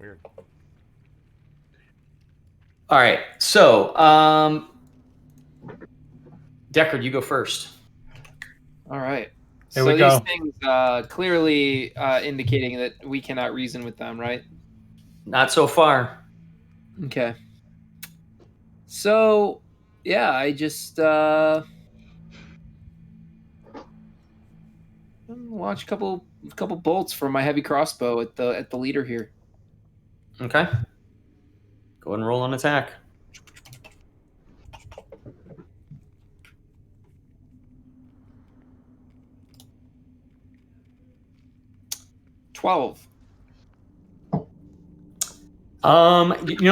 Weird. All right. So, Deckard, you go first. All right. Here So we these go. things clearly indicating that we cannot reason with them, right? Not so far. Okay. So, yeah, I just launch a couple bolts from my heavy crossbow at the leader here. Okay. Go ahead and roll an attack. $12.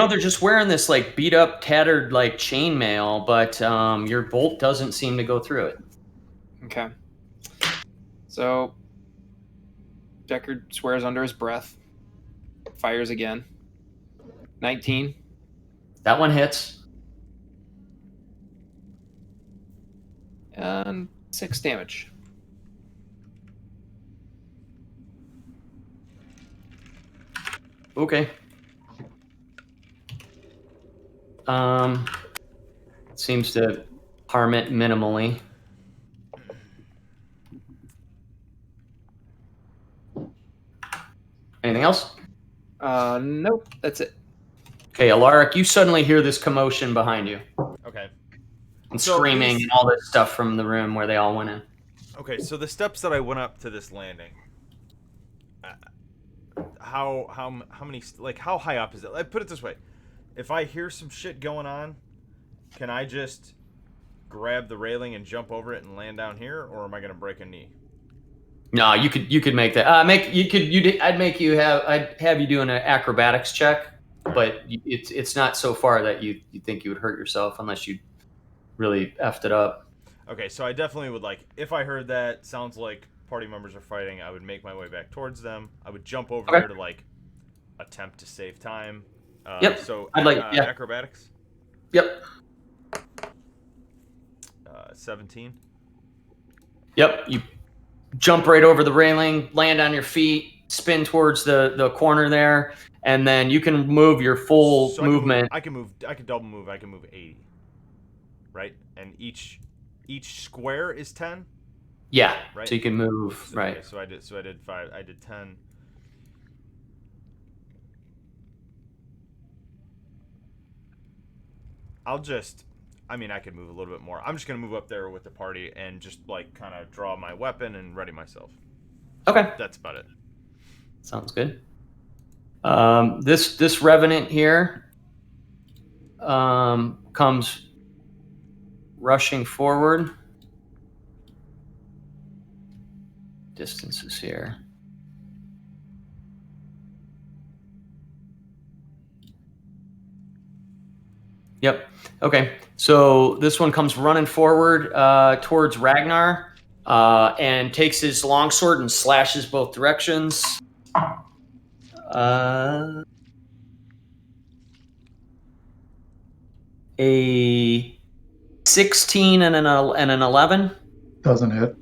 They're just wearing this like beat up, tattered like chainmail, but your bolt doesn't seem to go through it. Okay. So Deckard swears under his breath. Fires again. 19. That one hits. And 6 damage. Okay. Seems to harm it minimally. Anything else? Nope. That's it. Okay, Alaric, you suddenly hear this commotion behind you Okay. and So screaming these- and all this stuff from the room where they all went in. Okay, so the steps that I went up to this landing, how many, like, how high up is it? Like, put it this way: if I hear some shit going on, can I just grab the railing and jump over it and land down here, or am I gonna break a knee? No, you could make that. I'd have you do an acrobatics check, but it's not so far that you think you would hurt yourself unless you really effed it up. Okay, so I definitely would, like, if I heard that sounds like party members are fighting, I would make my way back towards them. I would jump over there to, like, attempt to save time. Yep. So I'd like acrobatics. Yep. 17. Yep. You jump right over the railing, land on your feet, spin towards the corner there, and then you can move your full movement. I can double move. I can move 80. Right? And each square is 10. Yeah. Right? So you can move. Right. Okay, so I did 5. I did 10. I could move a little bit more. I'm just gonna move up there with the party and just, like, kind of draw my weapon and ready myself. Okay. That's about it. Sounds good. This revenant here comes rushing forward. Distances here. Yep. Okay. So this one comes running forward towards Ragnar and takes his longsword and slashes both directions. A 16 and an 11 Doesn't hit.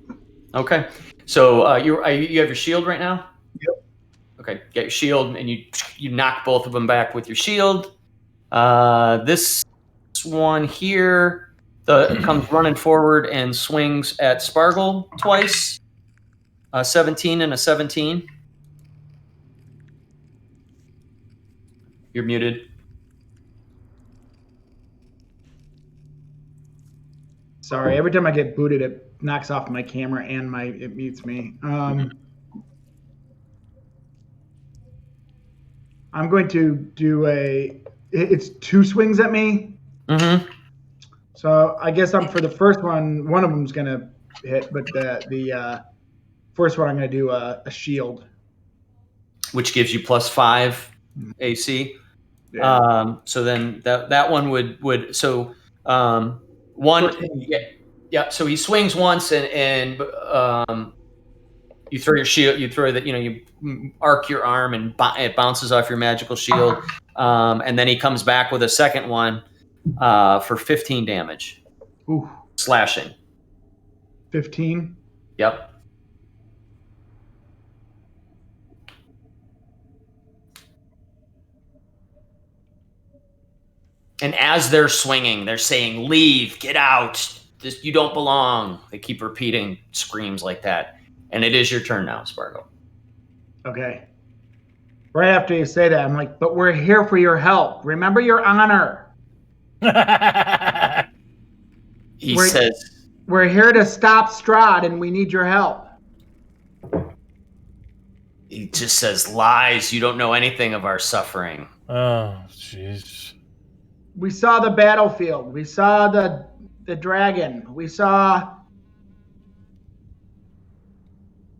Okay, so you have your shield right now. Yep. Okay, get your shield and you knock both of them back with your shield. This one here comes running forward and swings at Spargle twice. 17 and a 17. You're muted. Sorry, every time I get booted, it knocks off my camera and it mutes me. I'm going to do it's 2 swings at me. Mm-hmm. So I guess for the first one of them's going to hit, but the first one I'm going to do a shield. Which gives you +5 AC. Yeah. So then that one would so one yeah. So he swings once and you throw your shield. You throw that you arc your arm and it bounces off your magical shield, and then he comes back with a second one for 15 damage. Ooh. Slashing. 15. Yep. And as they're swinging, they're saying, "Leave, get out. You don't belong." They keep repeating screams like that. And it is your turn now, Spargo. Okay. Right after you say that, I'm like, but we're here for your help. Remember your honor. He says, we're here to stop Strahd, and we need your help. he just says, "Lies. You don't know anything of our suffering." Oh, jeez. We saw the battlefield. We saw the dragon. We saw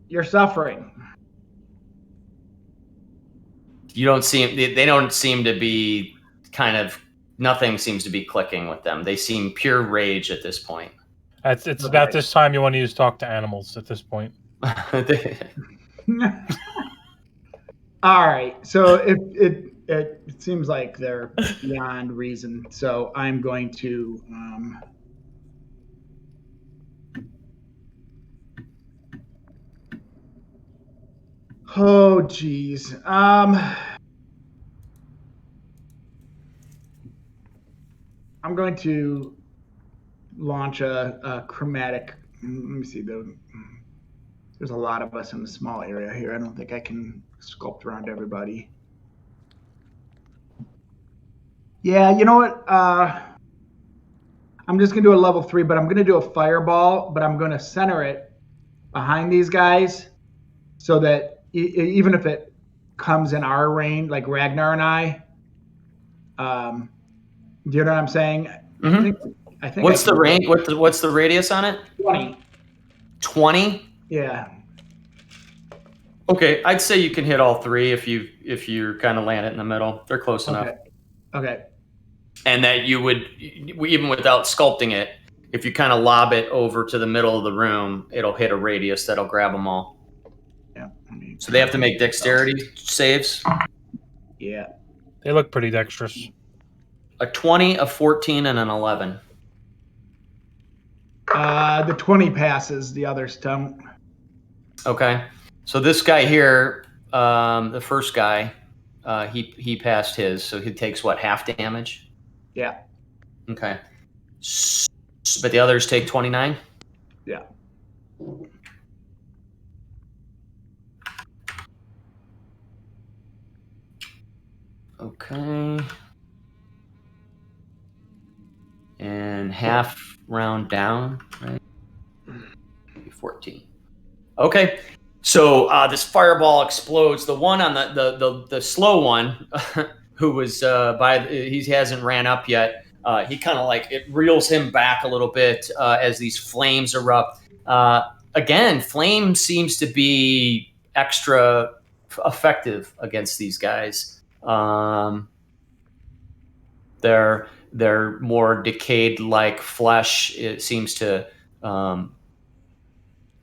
your suffering. You don't seem. They don't seem to be nothing seems to be clicking with them. They seem pure rage at this point. It's about this time you want to use talk to animals at this point. All right. So it seems like they're beyond reason. So I'm going to oh geez. I'm going to launch a chromatic. Let me see. There's a lot of us in a small area here. I don't think I can sculpt around everybody. Yeah, you know what? I'm just going to do a level 3, but I'm going to do a fireball, but I'm going to center it behind these guys so that even if it comes in our range, like Ragnar and I, do you know what I'm saying? Mm-hmm. I think what's the range? What's the radius on it? 20. 20? Yeah. Okay, I'd say you can hit all three if you kind of land it in the middle. They're close enough. Okay. And that you would, even without sculpting it, if you kind of lob it over to the middle of the room, it'll hit a radius that'll grab them all. Yeah. So they have to make dexterity saves. Yeah. They look pretty dexterous. A 20, a 14, and an 11. The 20 passes. The others don't. Okay. So this guy here, the first guy, he passed his, so he takes what, half damage? Yeah. Okay. But the others take 29? Yeah. Okay. And half round down, right? 14. Okay. So this fireball explodes. The one on the slow one, who was he hasn't ran up yet. He kind of like it reels him back a little bit as these flames erupt. Again, flame seems to be extra effective against these guys. They're more decayed like flesh. It seems to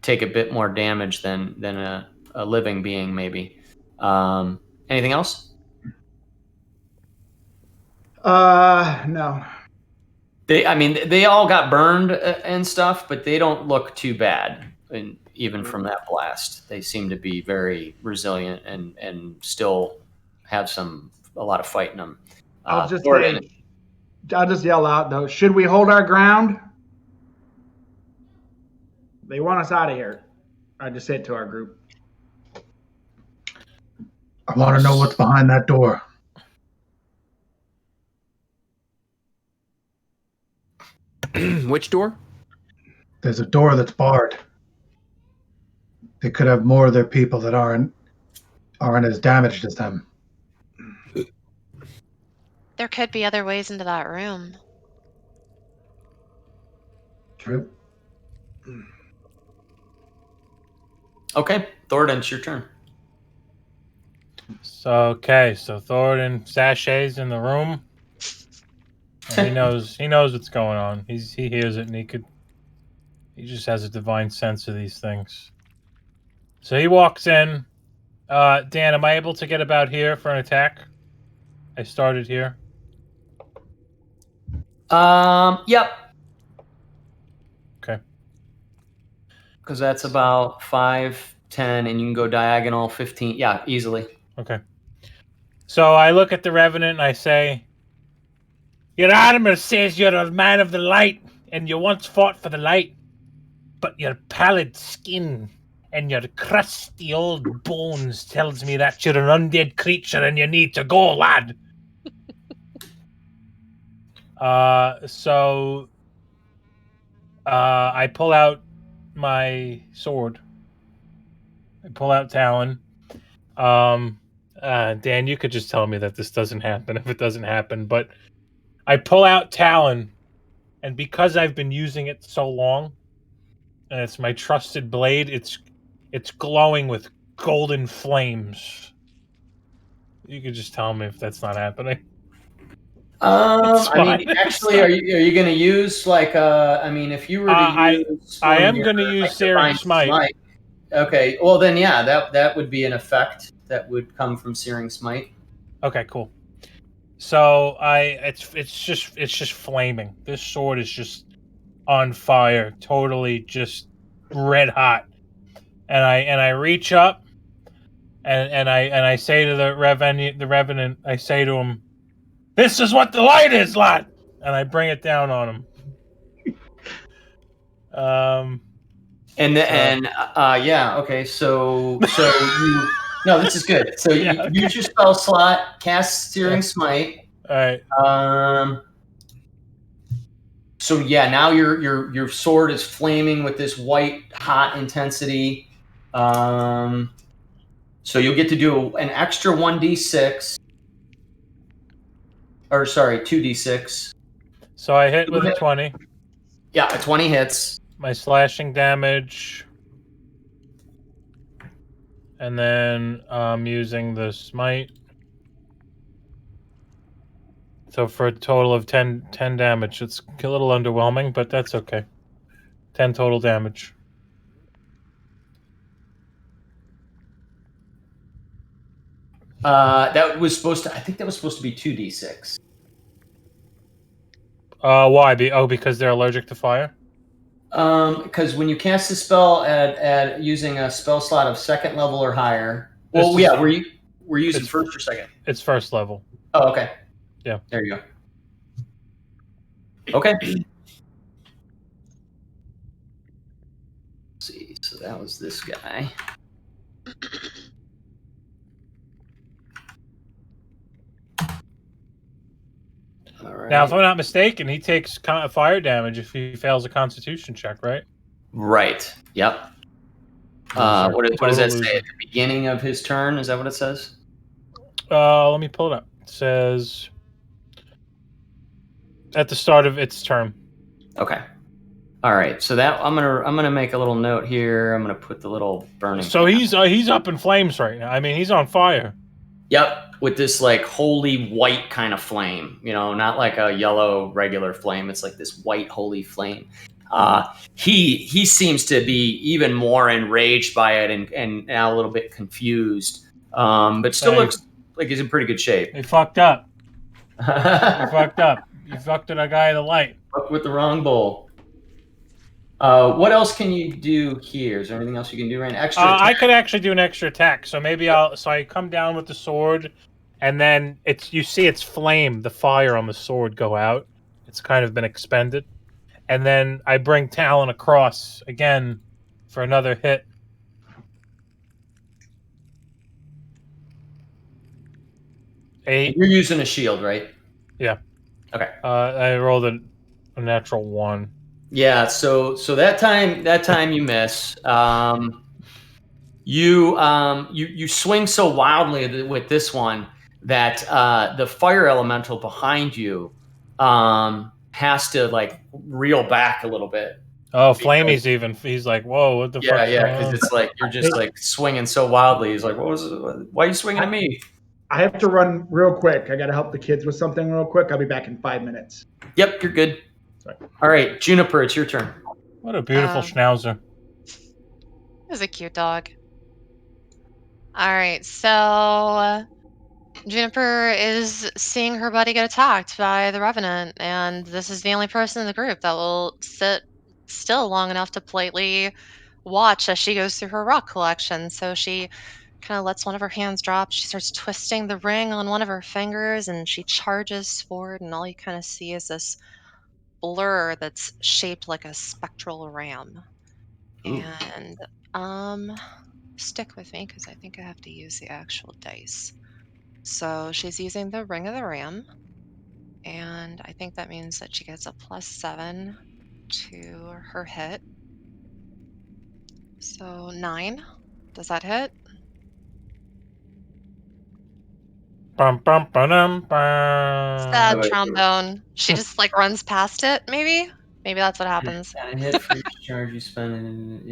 take a bit more damage than a living being, maybe. Anything else? No. They all got burned and stuff, but they don't look too bad. And even from that blast, they seem to be very resilient and still have a lot of fight in them. I'll just yell out though. Should we hold our ground? They want us out of here. I just say it to our group. I want to know what's behind that door. Which door? There's a door that's barred. They could have more of their people that aren't as damaged as them. There could be other ways into that room. True. Okay, Thornton, it's your turn. So Thornton sachets in the room. And he knows what's going on. He hears it, and he just has a divine sense of these things. So he walks in. Dan, am I able to get about here for an attack? I started here. Yep. Okay. Because that's about 5, 10, and you can go diagonal 15. Yeah, easily. Okay. So I look at the Revenant and I say, Your armor says you're a man of the light, and you once fought for the light. But your pallid skin and your crusty old bones tells me that you're an undead creature and you need to go, lad. So I pull out my sword. I pull out Talon. Dan, you could just tell me that this doesn't happen if it doesn't happen, but I pull out Talon, and because I've been using it so long, and it's my trusted blade, it's glowing with golden flames. You could just tell me if that's not happening. I mean, actually, are you going to use like I mean, if you were to use, I am going to use Searing Smite. Okay, well then, yeah, that would be an effect that would come from Searing Smite. Okay, cool. So it's just flaming. This sword is just on fire, totally just red hot. And I reach up, and I say to the revenant, I say to him, "This is what the light is, lad!" And I bring it down on him. Yeah, okay, so you no, this is good. So you use your spell slot, cast Searing Smite. All right. So yeah, now your sword is flaming with this white hot intensity. So you'll get to do an extra 1d6. Or sorry, 2d6. So I hit with a 20. Yeah, a 20 hits. My slashing damage. And then I'm using the smite. So for a total of 10 damage. It's a little underwhelming, but that's okay. 10 total damage. That was supposed to. I think that was supposed to be 2d6. Why? Because they're allergic to fire? Because when you cast a spell at using a spell slot of second level or higher. Well, yeah, we're using first or second? It's first level. Oh, okay. Yeah. There you go. Okay. Let's see. So that was this guy. All right. Now, if I'm not mistaken, he takes fire damage if he fails a Constitution check, right? Right. Yep. What does that say at the beginning of his turn? Is that what it says? Let me pull it up. It says at the start of its turn. Okay. All right. So that I'm gonna make a little note here. I'm gonna put the little burning. So he's up in flames right now. I mean, he's on fire. Yep, with this like holy white kind of flame. You know, not like a yellow regular flame. It's like this white holy flame. He seems to be even more enraged by it and now a little bit confused. But still looks like he's in pretty good shape. He fucked up. You fucked up. You fucked with a guy in the light. Fucked with the wrong bowl. What else can you do here? Is there anything else you can do? An extra attack? I could actually do an extra attack. So maybe I come down with the sword, and then you see its flame, the fire on the sword go out. It's kind of been expended. And then I bring Talon across again for another hit. Eight. You're using a shield, right? Yeah. Okay. I rolled a natural 1. Yeah. So that time you miss. You swing so wildly with this one that the fire elemental behind you has to like reel back a little bit. Oh, Flamey's he's like, whoa, what the fuck? Yeah, because it's like you're just like swinging so wildly. He's like, why are you swinging at me? I have to run real quick. I got to help the kids with something real quick. I'll be back in 5 minutes. Yep, you're good. Sorry. All right, Juniper, it's your turn. What a beautiful schnauzer. It's a cute dog. All right, so Juniper is seeing her buddy get attacked by the Revenant, and this is the only person in the group that will sit still long enough to politely watch as she goes through her rock collection. So she kind of lets one of her hands drop. She starts twisting the ring on one of her fingers and she charges forward, and all you kind of see is this blur that's shaped like a spectral ram. Ooh. And stick with me because I think I have to use the actual dice. So she's using the Ring of the Ram, and I think that means that she gets a +7 to her hit. So 9. Does that hit? Bum, bum, ba-dum, bum. Sad wait. trombone. She just like runs past it, maybe? Maybe that's what happens. And a hit for each charge you spend.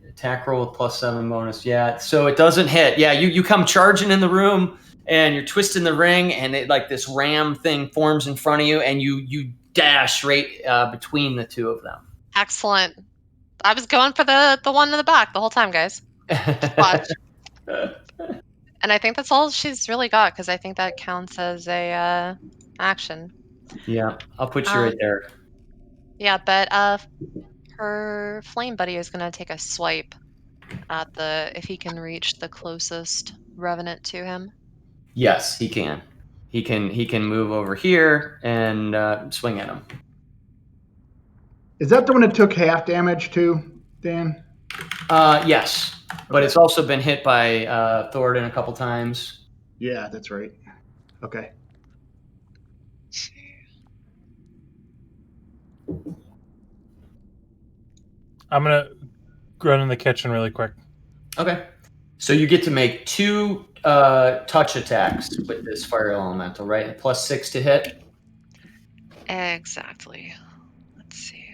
Attack roll with +7 bonus. Yeah, so it doesn't hit. Yeah, you come charging in the room and you're twisting the ring, and it like this ram thing forms in front of you, and you dash right between the two of them. Excellent. I was going for the one in the back the whole time, guys. Watch. And I think that's all she's really got, because I think that counts as a action. Yeah, I'll put you right there. Yeah, but her flame buddy is gonna take a swipe at if he can reach the closest revenant to him. Yes, he can. He can move over here and swing at him. Is that the one that took half damage too, Dan? Yes, but it's also been hit by Thoradin a couple times. Yeah, that's right. Okay. I'm gonna run in the kitchen really quick. Okay. So you get to make 2 touch attacks with this fire elemental, right? +6 to hit. Exactly. Let's see.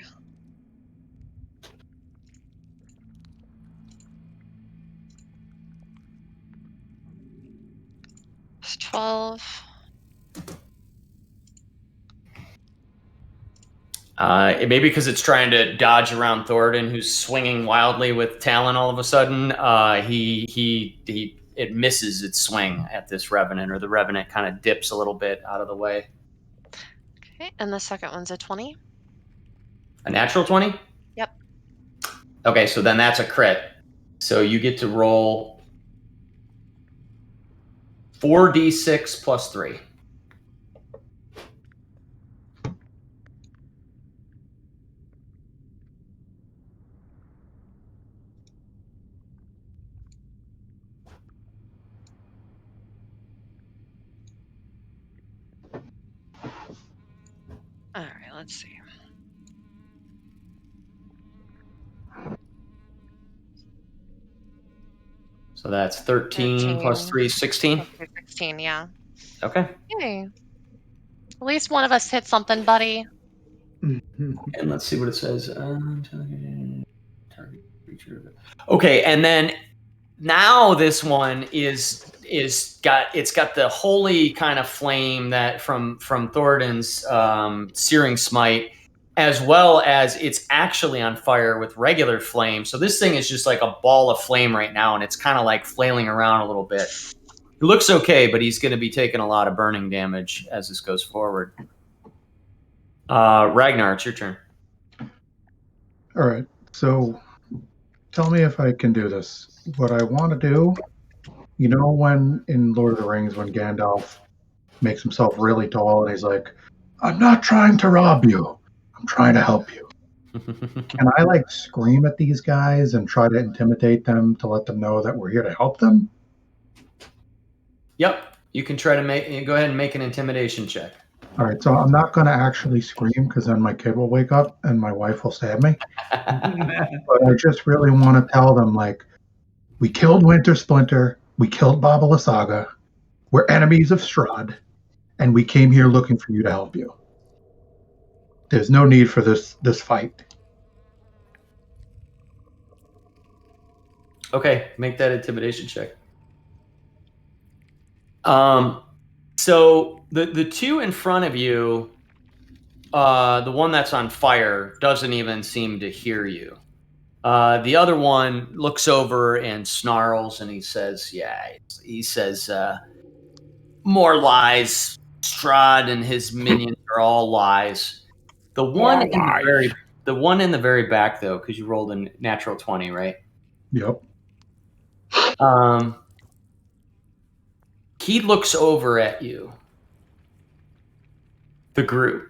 It's 12. Maybe because it's trying to dodge around Thoradin, who's swinging wildly with Talon. All of a sudden, it misses its swing at this Revenant, or the Revenant kind of dips a little bit out of the way. Okay, and the second one's a 20. A natural 20? Yep. Okay, so then that's a crit. So you get to roll 4d6 plus 3. All right, let's see. So that's 13 plus 3, 16. 16, yeah. Okay. Yay. At least one of us hit something, buddy. And let's see what it says. Okay, and then now this one it's got the holy kind of flame that from Thoradin's searing smite, as well as it's actually on fire with regular flame. So this thing is just like a ball of flame right now, and it's kind of like flailing around a little bit. It looks okay, but he's going to be taking a lot of burning damage as this goes forward. Ragnar, it's your turn. All right. So tell me if I can do this. What I want to do, you know, when in Lord of the Rings, when Gandalf makes himself really tall and he's like, I'm not trying to rob you. I'm trying to help you. Can I like scream at these guys and try to intimidate them to let them know that we're here to help them? Yep. You can try to go ahead and make an intimidation check. All right. So I'm not going to actually scream because then my kid will wake up and my wife will stab me. But I just really want to tell them, like, we killed Winter Splinter. We killed Baba Lysaga. We're enemies of Strahd. And we came here looking for you to help you. There's no need for this fight. Okay, make that intimidation check. So the two in front of you, the one that's on fire doesn't even seem to hear you. The other one looks over and snarls, and he says, more lies. Strahd and his minions are all lies. The one in the very back, though, because you rolled a natural 20, right? Yep. He looks over at you, the group,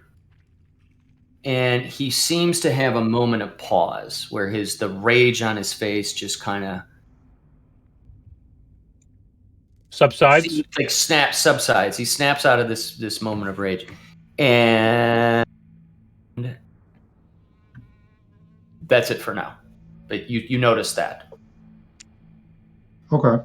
and he seems to have a moment of pause where the rage on his face just kind of Subsides. like subsides. He snaps out of this moment of rage, and that's it for now. But you notice that. Okay.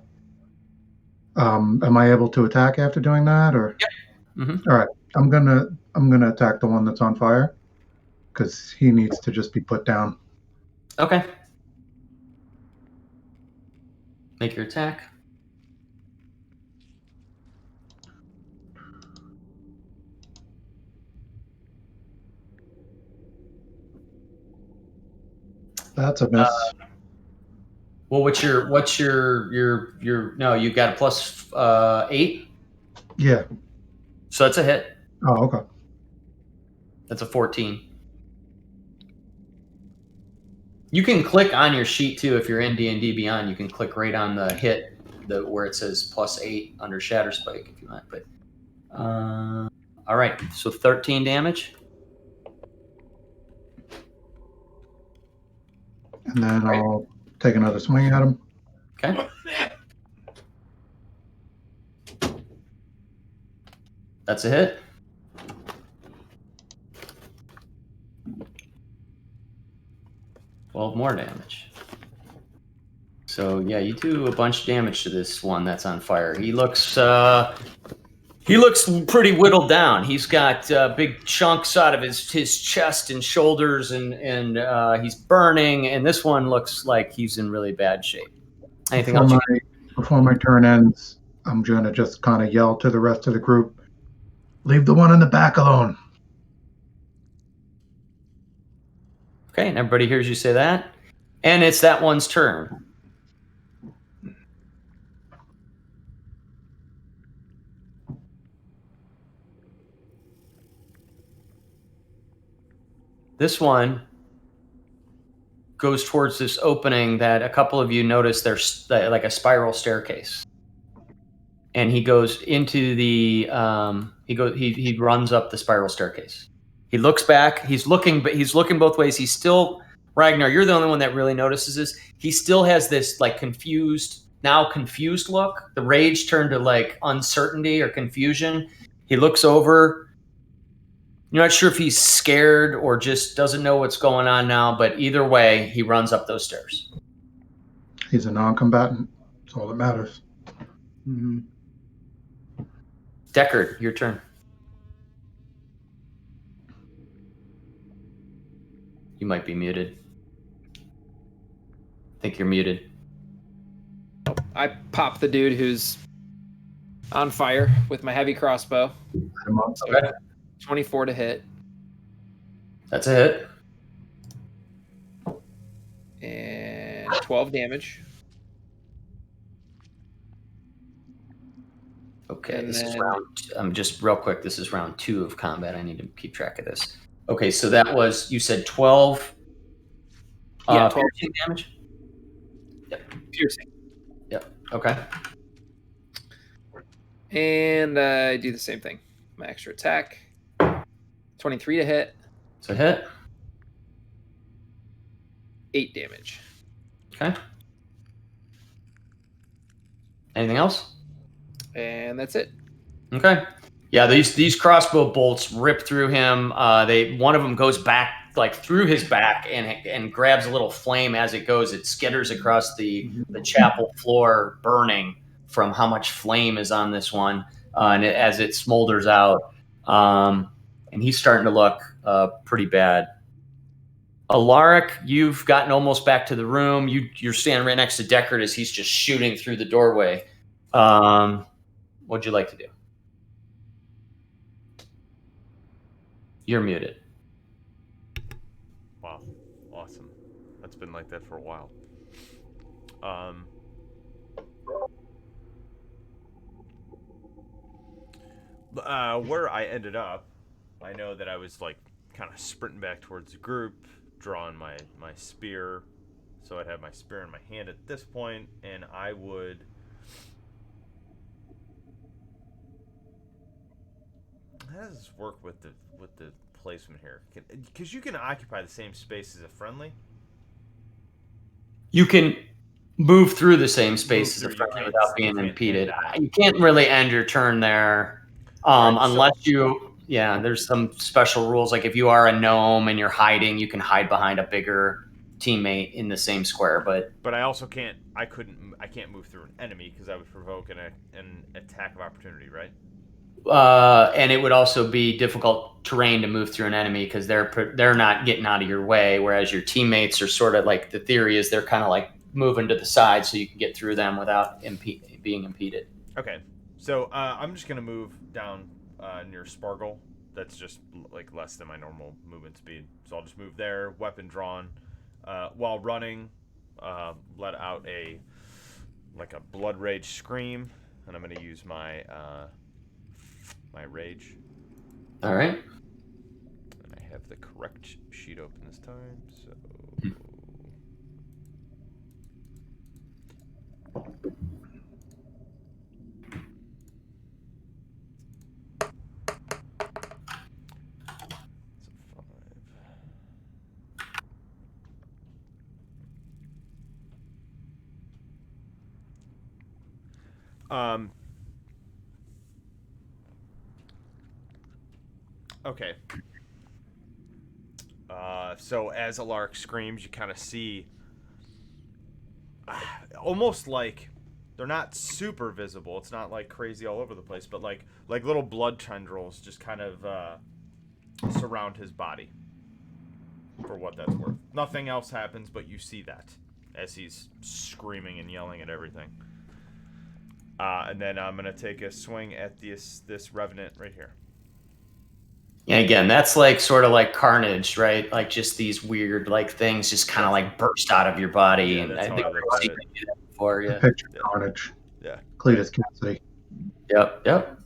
Am I able to attack after doing that, or? Yep. Mm-hmm. All right. I'm gonna attack the one that's on fire, because he needs to just be put down. Okay. Make your attack. That's a miss. Well, what's your no? You got a plus 8, Yeah. so that's a hit. Oh, okay. That's a 14. You can click on your sheet too if you're in D&D Beyond. You can click right on the hit, where it says +8 under Shatter Spike if you want. But all right, so 13 damage. And then I'll take another swing at him. Okay. That's a hit. Well, more damage. So yeah, you do a bunch of damage to this one that's on fire. He looks pretty whittled down. He's got big chunks out of his chest and shoulders, and he's burning. And this one looks like he's in really bad shape. Anything else? Before my turn ends, I'm gonna just kind of yell to the rest of the group, "Leave the one in the back alone." Okay, and everybody hears you say that, and it's that one's turn. This one goes towards this opening that a couple of you notice there's like a spiral staircase. And he goes into the he runs up the spiral staircase. He looks back, he's looking both ways. He's still, Ragnar, you're the only one that really notices this. He still has this like confused look. The rage turned to like uncertainty or confusion. He looks over. You're not sure if he's scared or just doesn't know what's going on now, but either way, he runs up those stairs. He's a non-combatant. That's all that matters. Mm-hmm. Deckard, your turn. You might be muted. I think you're muted. I pop the dude who's on fire with my heavy crossbow. Okay. 24 to hit. That's a hit. And 12 damage. Okay, And this is then- round. Just real quick. This is round 2 of combat. I need to keep track of this. Okay, so that was, you said 12. Yeah, 12 piercing damage. piercing. Yep. Okay. And I do the same thing. My extra attack. 23 to hit. So hit. 8 damage. Okay. Anything else? And that's it. Okay. Yeah, these crossbow bolts rip through him. One of them goes back like through his back and grabs a little flame as it goes. It skitters across the chapel floor, burning from how much flame is on this one, as it smolders out. And he's starting to look pretty bad. Alaric, you've gotten almost back to the room. You're standing right next to Deckard as he's just shooting through the doorway. What'd you like to do? You're muted. Wow, awesome. That's been like that for a while. Where I ended up, I know that I was like kind of sprinting back towards the group, drawing my spear, So I'd have my spear in my hand at this point, and I would. How does this work with the placement here? Because you can occupy the same space as a friendly. You can move through the same space as a through, you friendly can't- without you being can't impeded. end that. You can't really end your turn there, Right, so- unless you. Yeah, there's some special rules. Like if you are a gnome and you're hiding, you can hide behind a bigger teammate in the same square. But But I can't move through an enemy because I would provoke an attack of opportunity, right? and it would also be difficult terrain to move through an enemy because they're not getting out of your way, whereas your teammates are sort of like, the theory is they're kind of like moving to the side so you can get through them without being impeded. Okay, so I'm just gonna move down near Spargle. That's just like less than my normal movement speed, so I'll just move there, weapon drawn, while running. Let out a blood rage scream, and I'm gonna use my my rage. All right. And I have the correct sheet open this time, so. Okay. So as Alark screams, you kind of see almost like they're not super visible. It's not like crazy all over the place, but like little blood tendrils just kind of surround his body. For what that's worth. Nothing else happens, but you see that as he's screaming and yelling at everything. And then I'm gonna take a swing at this revenant right here. Yeah, again, that's like sort of like carnage, right? Like just these weird like things just kind of like burst out of your body. Yeah, and that's I how think I I've look at seen it. you do that before. Yeah. Picture Yeah. carnage. Yeah. Cletus Cassidy. Yep.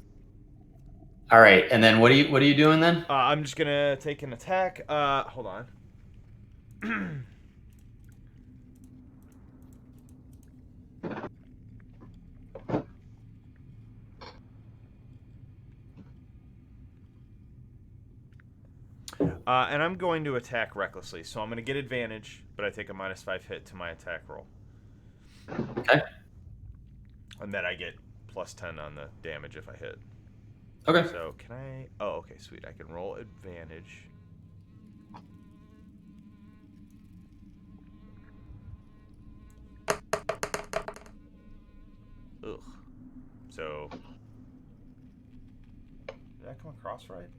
All right, and then what are you doing then? I'm just gonna take an attack. Hold on. And I'm going to attack recklessly, so I'm going to get advantage, but I take a -5 hit to my attack roll. Okay. And then I get +10 on the damage if I hit. Okay. So can I... Oh, okay, sweet. I can roll advantage. Ugh. So... Did that come across right?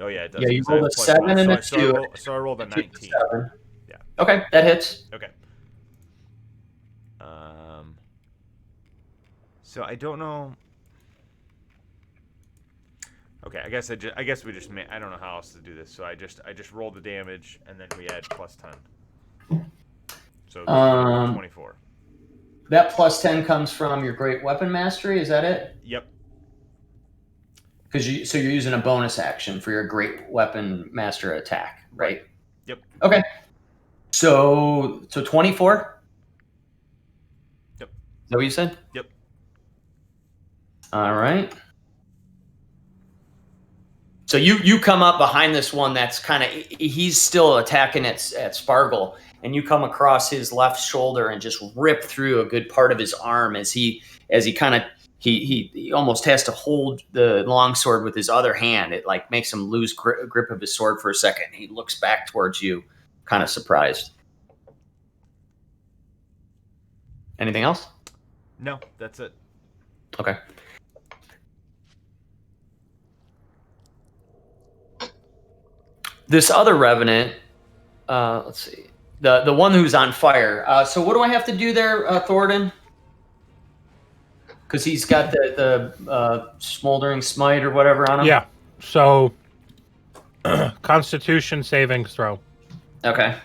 Oh yeah, it does. Yeah, you 'cause I rolled have a +1, 7 and a so 2. So I rolled a 19. 7. Yeah. Okay, that hits. Okay. So I don't know. Okay, I guess we just I don't know how else to do this. So I just roll the damage and then we add +10. So 24. That +10 comes from your great weapon mastery. Is that it? Yep. Because you're using a bonus action for your great weapon master attack, right? Yep. Okay. So 24. Yep. Is that what you said? Yep. All right. So you come up behind this one that's kind of, he's still attacking at Spargle, and you come across his left shoulder and just rip through a good part of his arm as he kind of he almost has to hold the longsword with his other hand. It like makes him lose grip of his sword for a second. He looks back towards you, kind of surprised. Anything else? No, that's it. Okay. This other revenant, let's see, the one who's on fire. So what do I have to do there, Thornton? Because he's got the smoldering smite or whatever on him. Yeah. So, Constitution savings throw. Okay.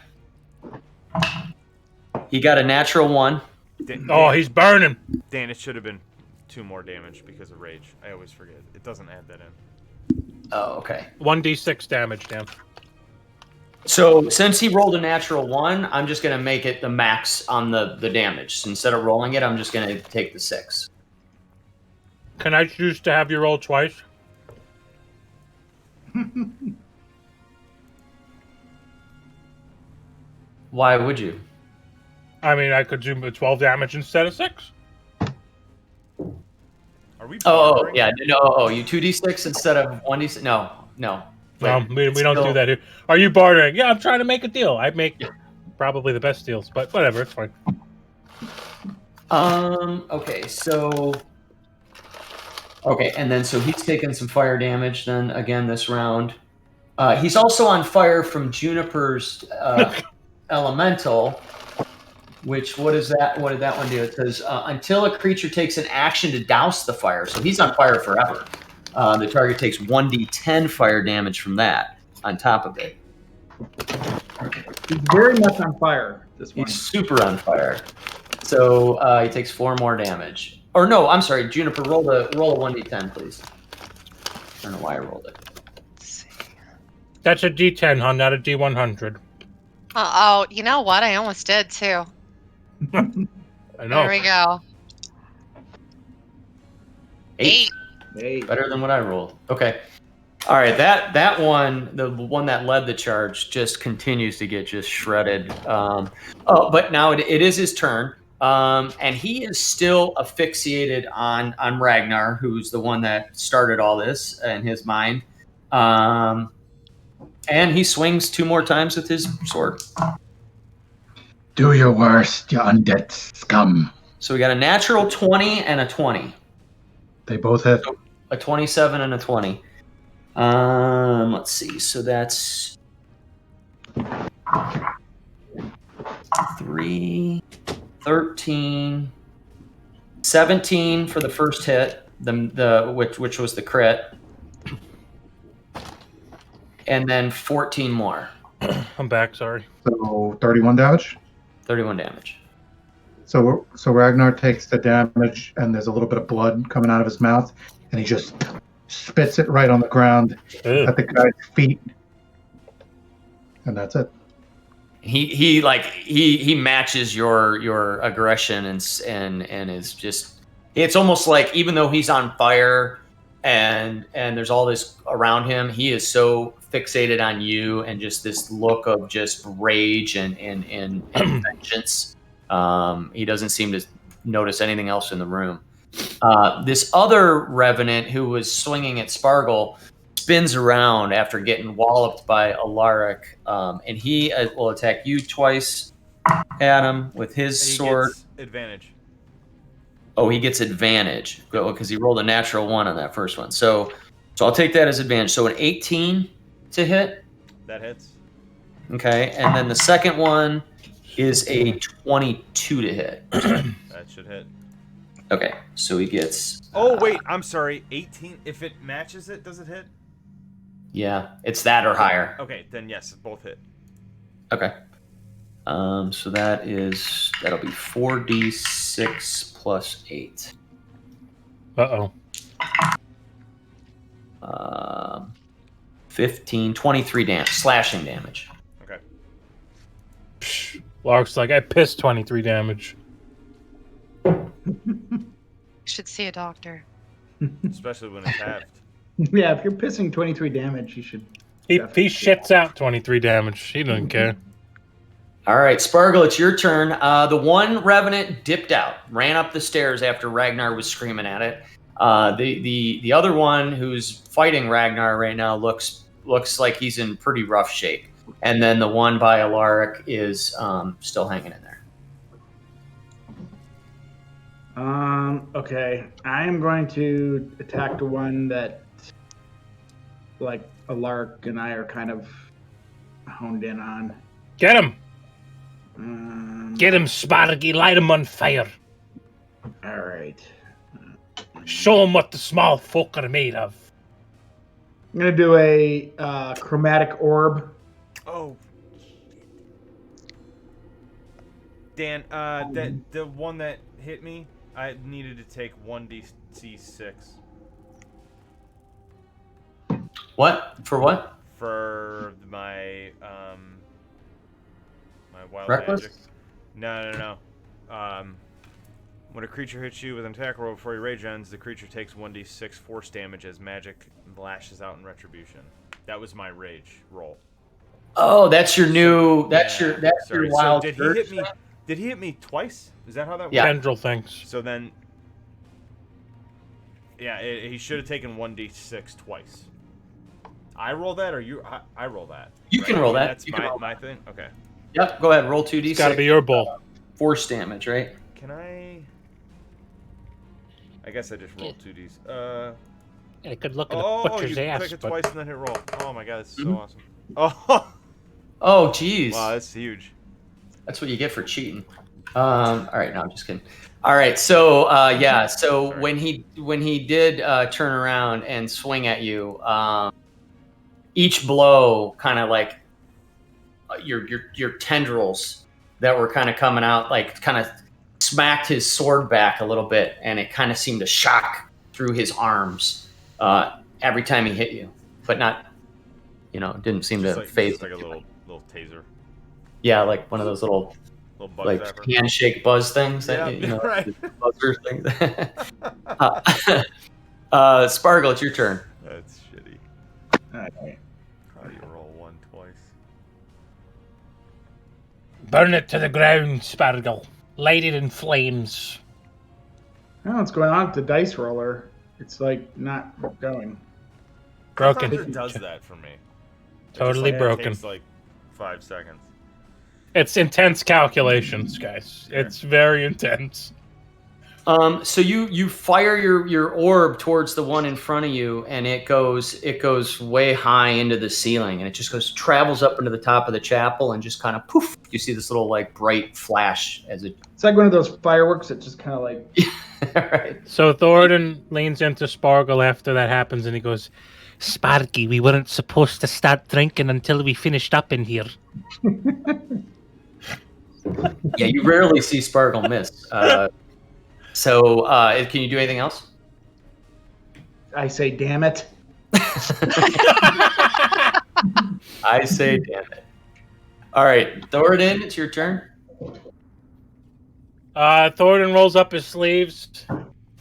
He got a natural 1. Oh, he's burning. Dan, it should have been 2 more damage because of rage. I always forget. It doesn't add that in. Oh, okay. 1d6 damage, Dan. So since he rolled a natural 1, I'm just going to make it the max on the damage. So instead of rolling it, I'm just going to take the 6. Can I choose to have you roll twice? Why would you? I mean, I could do 12 damage instead of 6. Are we? Oh, bartering? yeah. No, oh, you 2d6 instead of 1d6? No. No, But we don't do still- that here. Are you bartering? Yeah, I'm trying to make a deal. I make probably the best deals, but whatever, it's fine. Okay, so... Okay, and then so he's taken some fire damage then, again, this round. He's also on fire from Juniper's elemental, which, what is that? What did that one do? It says, until a creature takes an action to douse the fire, so he's on fire forever. The target takes 1d10 fire damage from that on top of it. He's very much on fire. This one. He's super on fire. So he takes 4 more damage. Or no, I'm sorry, Juniper, roll a 1d10, please. I don't know why I rolled it. Let's see. That's a D10, huh? Not a D100. Oh, you know what? I almost did too. I There know. we go. 8. Hey. Better than what I rolled. Okay. All right, that one, the one that led the charge, just continues to get just shredded. But now it is his turn. And he is still asphyxiated on Ragnar, who's the one that started all this in his mind. And he swings 2 more times with his sword. Do your worst, you undead scum. So we got a natural 20 and a 20. They both hit. A 27 and a 20. Let's see. So that's 3, 13, 17 for the first hit, which was the crit, and then 14 more, I'm back, sorry. So 31 damage. 31 damage. So Ragnar takes the damage, and there's a little bit of blood coming out of his mouth, and he just spits it right on the ground Ugh. at the guy's feet, and that's it. He matches your aggression and is just, it's almost like, even though he's on fire and there's all this around him, he is so fixated on you and just this look of just rage and vengeance. He doesn't seem to notice anything else in the room. This other revenant who was swinging at Spargle spins around after getting walloped by Alaric, and he will attack you twice, Adam, with his He sword. gets advantage. Oh, he gets advantage because he rolled a natural 1 on that first one. So I'll take that as advantage. So an 18 to hit. That hits. Okay, and then the second one is a 22 to hit. That should hit. Okay, so he gets. Oh wait, I'm sorry. 18. If it matches it, does it hit? Yeah, it's that or higher. Okay, then yes, both hit. Okay. So that'll be 4d6 plus 8. Uh-oh. 15, 23 damage, slashing damage. Okay. Lark's like, I pissed 23 damage. You should see a doctor. Especially when it's halved. Yeah, if you're pissing 23 damage, you should. He Definitely. shits out 23 damage. He doesn't care. All right, Spargle, it's your turn. The one revenant dipped out, ran up the stairs after Ragnar was screaming at it. The other one who's fighting Ragnar right now looks like he's in pretty rough shape. And then the one by Alaric is still hanging in there. Okay. I am going to attack the one that, like, Alaric and I are kind of honed in on. Get him! Um, Get him, Sparky. Light him on fire. All right. Show him what the small folk are made of. I'm gonna do a chromatic orb. Oh. Dan, the one that hit me, I needed to take 1d6 What? For what? for my wild Reckless? magic. No. When a creature hits you with an attack roll before he rage ends, the creature takes 1d6 force damage as magic lashes out in retribution. That was my rage roll. Oh, that's your new. That's Yeah, your sorry. wild. So did he hit me? Did he hit me twice? Is that how that Yeah. works? Tendril things. So then, yeah, he should have taken 1d6 twice. I roll that, or you? I roll that. You can roll that. That's You can roll my thing. Okay. Yep. Go ahead. Roll 2d6. It's got to be your bull. Force damage, right? Can I? I guess I just rolled 2ds. I could look at Oh, a butcher's you ass, click it but twice and then hit roll. Oh my god, that's so Mhm. awesome. Oh, Oh, geez. wow, that's huge. That's what you get for cheating. All right, no, I'm just kidding. All right, so yeah, so Sorry. when he did turn around and swing at you, each blow kind of like your tendrils that were kind of coming out, like kind of smacked his sword back a little bit, and it kind of seemed to shock through his arms every time he hit you, but not, it didn't seem Just to like, phase. just like a little taser, Yeah, like one of those little little bug like zapper. handshake buzz things that Yeah, right. the buzzer things. Sparkle, it's your turn. That's shitty. Alright. How do you roll one twice? Burn it to the ground, Spargle. Light it in flames. I don't know what's going on with the dice roller. It's like not going. Broken. Thunder does that for me. It just, Totally like, broken. Takes like 5 seconds. It's intense calculations, guys. It's very intense. So you fire your orb towards the one in front of you, and it goes way high into the ceiling, and it just travels up into the top of the chapel, and just kind of poof. You see this little like bright flash as it. It's like one of those fireworks that just kind of like. Right. So Thoradin leans into Spargle after that happens, and he goes, Sparky, we weren't supposed to start drinking until we finished up in here. Yeah, you rarely see Sparkle miss. So can you do anything else? I say, damn it. I say, damn it. All right, Thoradin, it's your turn. Thoradin rolls up his sleeves,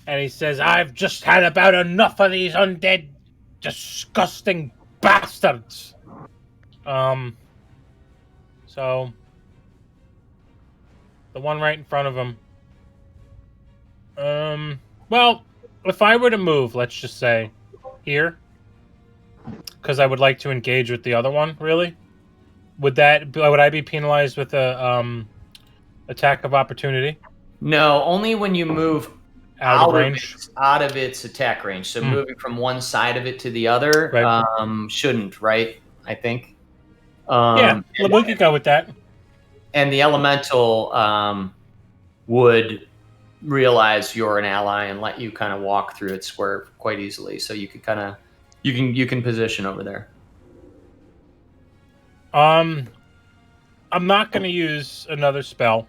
and he says, I've just had about enough of these undead, disgusting bastards. So, the one right in front of him. Well, if I were to move, let's just say, here, because I would like to engage with the other one, really, would I be penalized with a, attack of opportunity? No, only when you move Out of range? out of its attack range. So moving from one side of it to the other Right. shouldn't, right? I think. Yeah, we could go with that. And the elemental would realize you're an ally and let you kind of walk through its square quite easily. So you could kind of you can position over there. I'm not going to use another spell,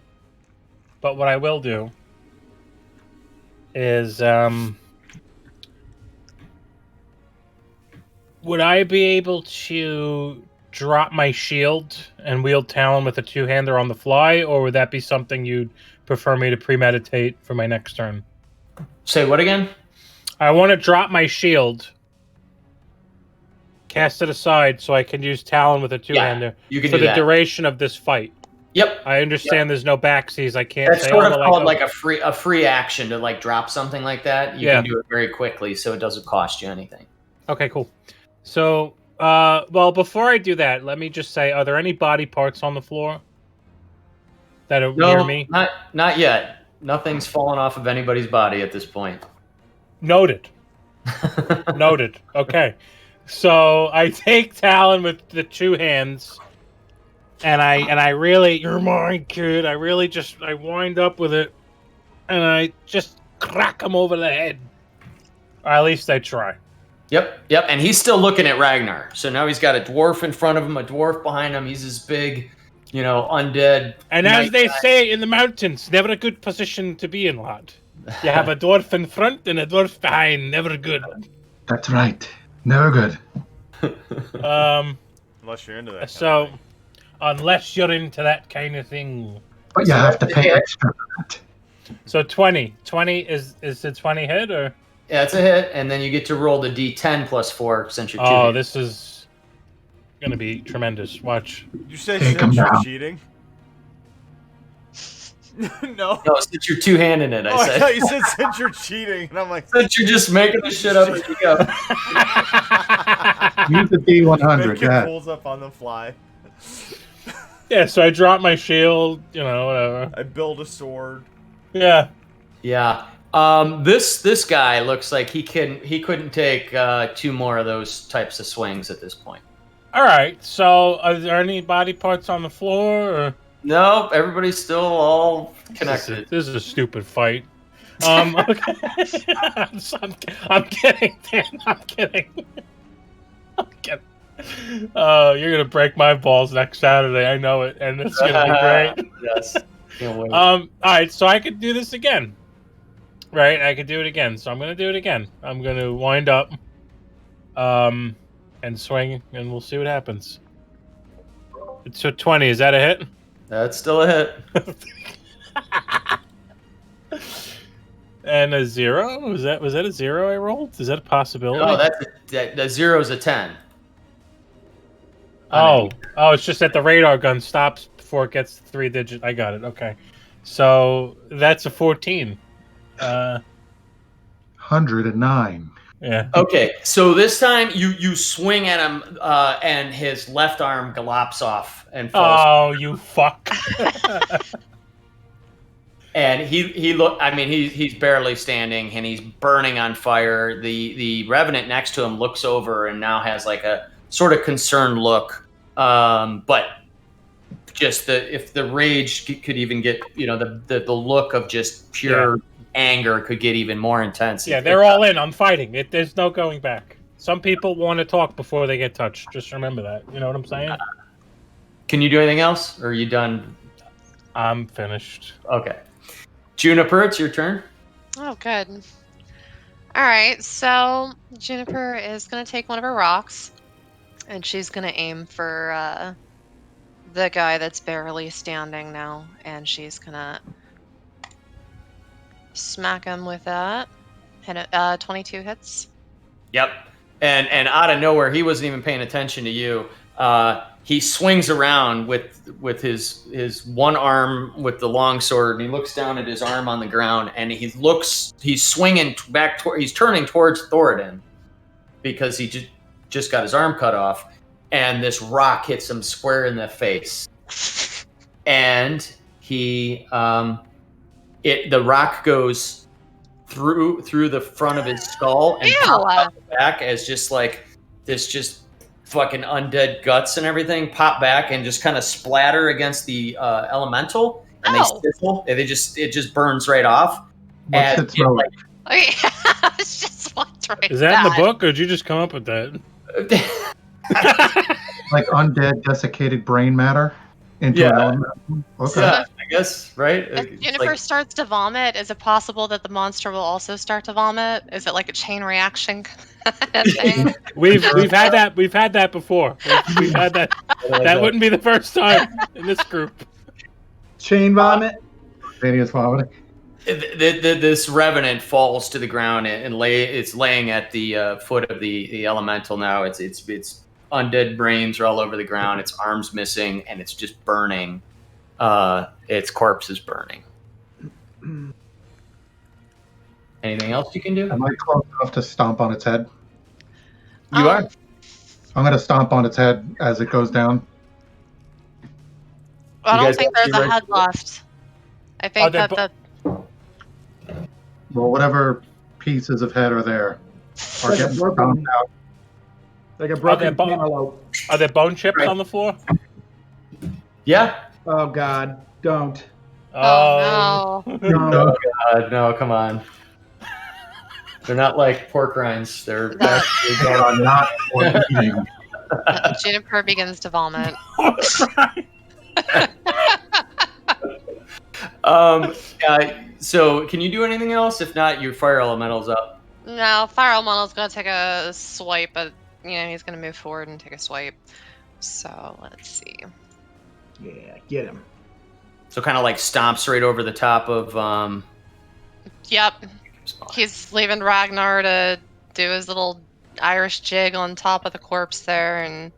but what I will do is, would I be able to drop my shield and wield Talon with a two-hander on the fly, or would that be something you'd prefer me to premeditate for my next turn? Say what again? I want to drop my shield, cast it aside, so I can use Talon with a two-hander You can for do the that. duration of this fight. Yep. I understand there's no backsies. I can't That's say, sort oh, of but called like, like a free action to like drop something like that. You Yeah. can do it very quickly, so it doesn't cost you anything. Okay, cool. So, well, before I do that, let me just say, are there any body parts on the floor that are near me? Not yet. Nothing's fallen off of anybody's body at this point. Noted. Noted. Okay. So I take Talon with the two hands, and I really, you're mine, kid. I wind up with it, and I just crack him over the head. Or at least I try. Yep. And he's still looking at Ragnar. So now he's got a dwarf in front of him, a dwarf behind him. He's this big, undead. And as knight they guy. say in the mountains, never a good position to be in, lad. You have a dwarf in front and a dwarf behind. Never good. That's right. Never good. Unless you're into that. So, unless you're into that kind of thing. But you So have to that's pay it. extra for that. So 20. 20 is the 20 hit or? Yeah, it's a hit, and then you get to roll the D10 plus 4 since you're 2 Oh, hit. this is gonna be tremendous. Watch. Did you say Take 'em since you're down. cheating? No. No, since you're 2-handing it, Oh, I I said. thought you said since you're cheating, and I'm like, Since you're just making this shit up as you go. Use the D100. making Yeah. pulls up on the fly. Yeah, so I drop my shield, whatever. I build a sword. Yeah. Yeah. This guy looks like he couldn't take 2 more of those types of swings at this point. All right. So, are there any body parts on the floor? Or... Nope, everybody's still all connected. This is a stupid fight. Okay. I'm kidding, Dan. I'm kidding. I'm kidding. You're gonna break my balls next Saturday. I know it, and it's gonna be great. Yes. Can't wait. All right. So I could do this again. Right, I could do it again. So I'm gonna do it again. I'm gonna wind up, and swing, and we'll see what happens. It's a 20. Is that a hit? That's still a hit. And a 0? Was that a 0 I rolled? Is that a possibility? Oh, the 0's a 10. Oh, it's just that the radar gun stops before it gets 3-digit. I got it. Okay, so that's a 14. 109. Yeah. Okay, so this time you swing at him, and his left arm gallops off and falls. Oh, you fuck. And he's barely standing, and he's burning on fire. The Revenant next to him looks over and now has like a sort of concerned look, but just if the rage could even get, the look of just pure anger could get even more intense. Yeah, they're all in. I'm fighting. There's no going back. Some people want to talk before they get touched. Just remember that. You know what I'm saying? Can you do anything else, or are you done? I'm finished. Okay. Juniper, it's your turn. Oh, good. All right, so Juniper is going to take one of her rocks, and she's going to aim for the guy that's barely standing now, and she's going to smack him with that. Hit it, 22 hits. Yep. And out of nowhere, he wasn't even paying attention to you. He swings around with his one arm with the long sword, and he looks down at his arm on the ground, and he's swinging back he's turning towards Thoradin because he just got his arm cut off, and this rock hits him square in the face, and the rock goes through the front of his skull and pops out the back as just like this just fucking undead guts and everything pop back and just kind of splatter against the elemental, and they sizzle. And it just burns right off. What's its throat? Okay, I was just wondering. Is that in the book, or did you just come up with that? Like undead desiccated brain matter into Yeah. an element? Okay. Yeah, I guess, right? If It's Jennifer like- starts to vomit, is it possible that the monster will also start to vomit? Is it like a chain reaction kind of thing? We've had that before. We've had that. That wouldn't be the first time in this group. Chain vomit. Spontaneous vomiting. This revenant falls to the ground and it's laying at the foot of the elemental now. It's undead brains are all over the ground. Its arms missing, and it's just burning. Its corpse is burning. Anything else you can do? Am I close enough to stomp on its head? You are. I'm going to stomp on its head as it goes down. I You don't guys think got there's two a right head left. I think they're that Well, whatever pieces of head are there are Like a getting broken- stomped out. Like a broken bo- cantaloupe. Are there bone chips Right. on the floor? Yeah. Oh God, don't. Oh no. No. No, come on. They're not like pork rinds. They're actually They are not for eating. Juniper begins to vomit. So can you do anything else? If not, your fire elemental's up. No, Fire Elemental's gonna take a swipe, but he's gonna move forward and take a swipe. So let's see. Yeah, get him. So kind of like stomps right over the top of. Yep. He's leaving Ragnar to do his little Irish jig on top of the corpse there, and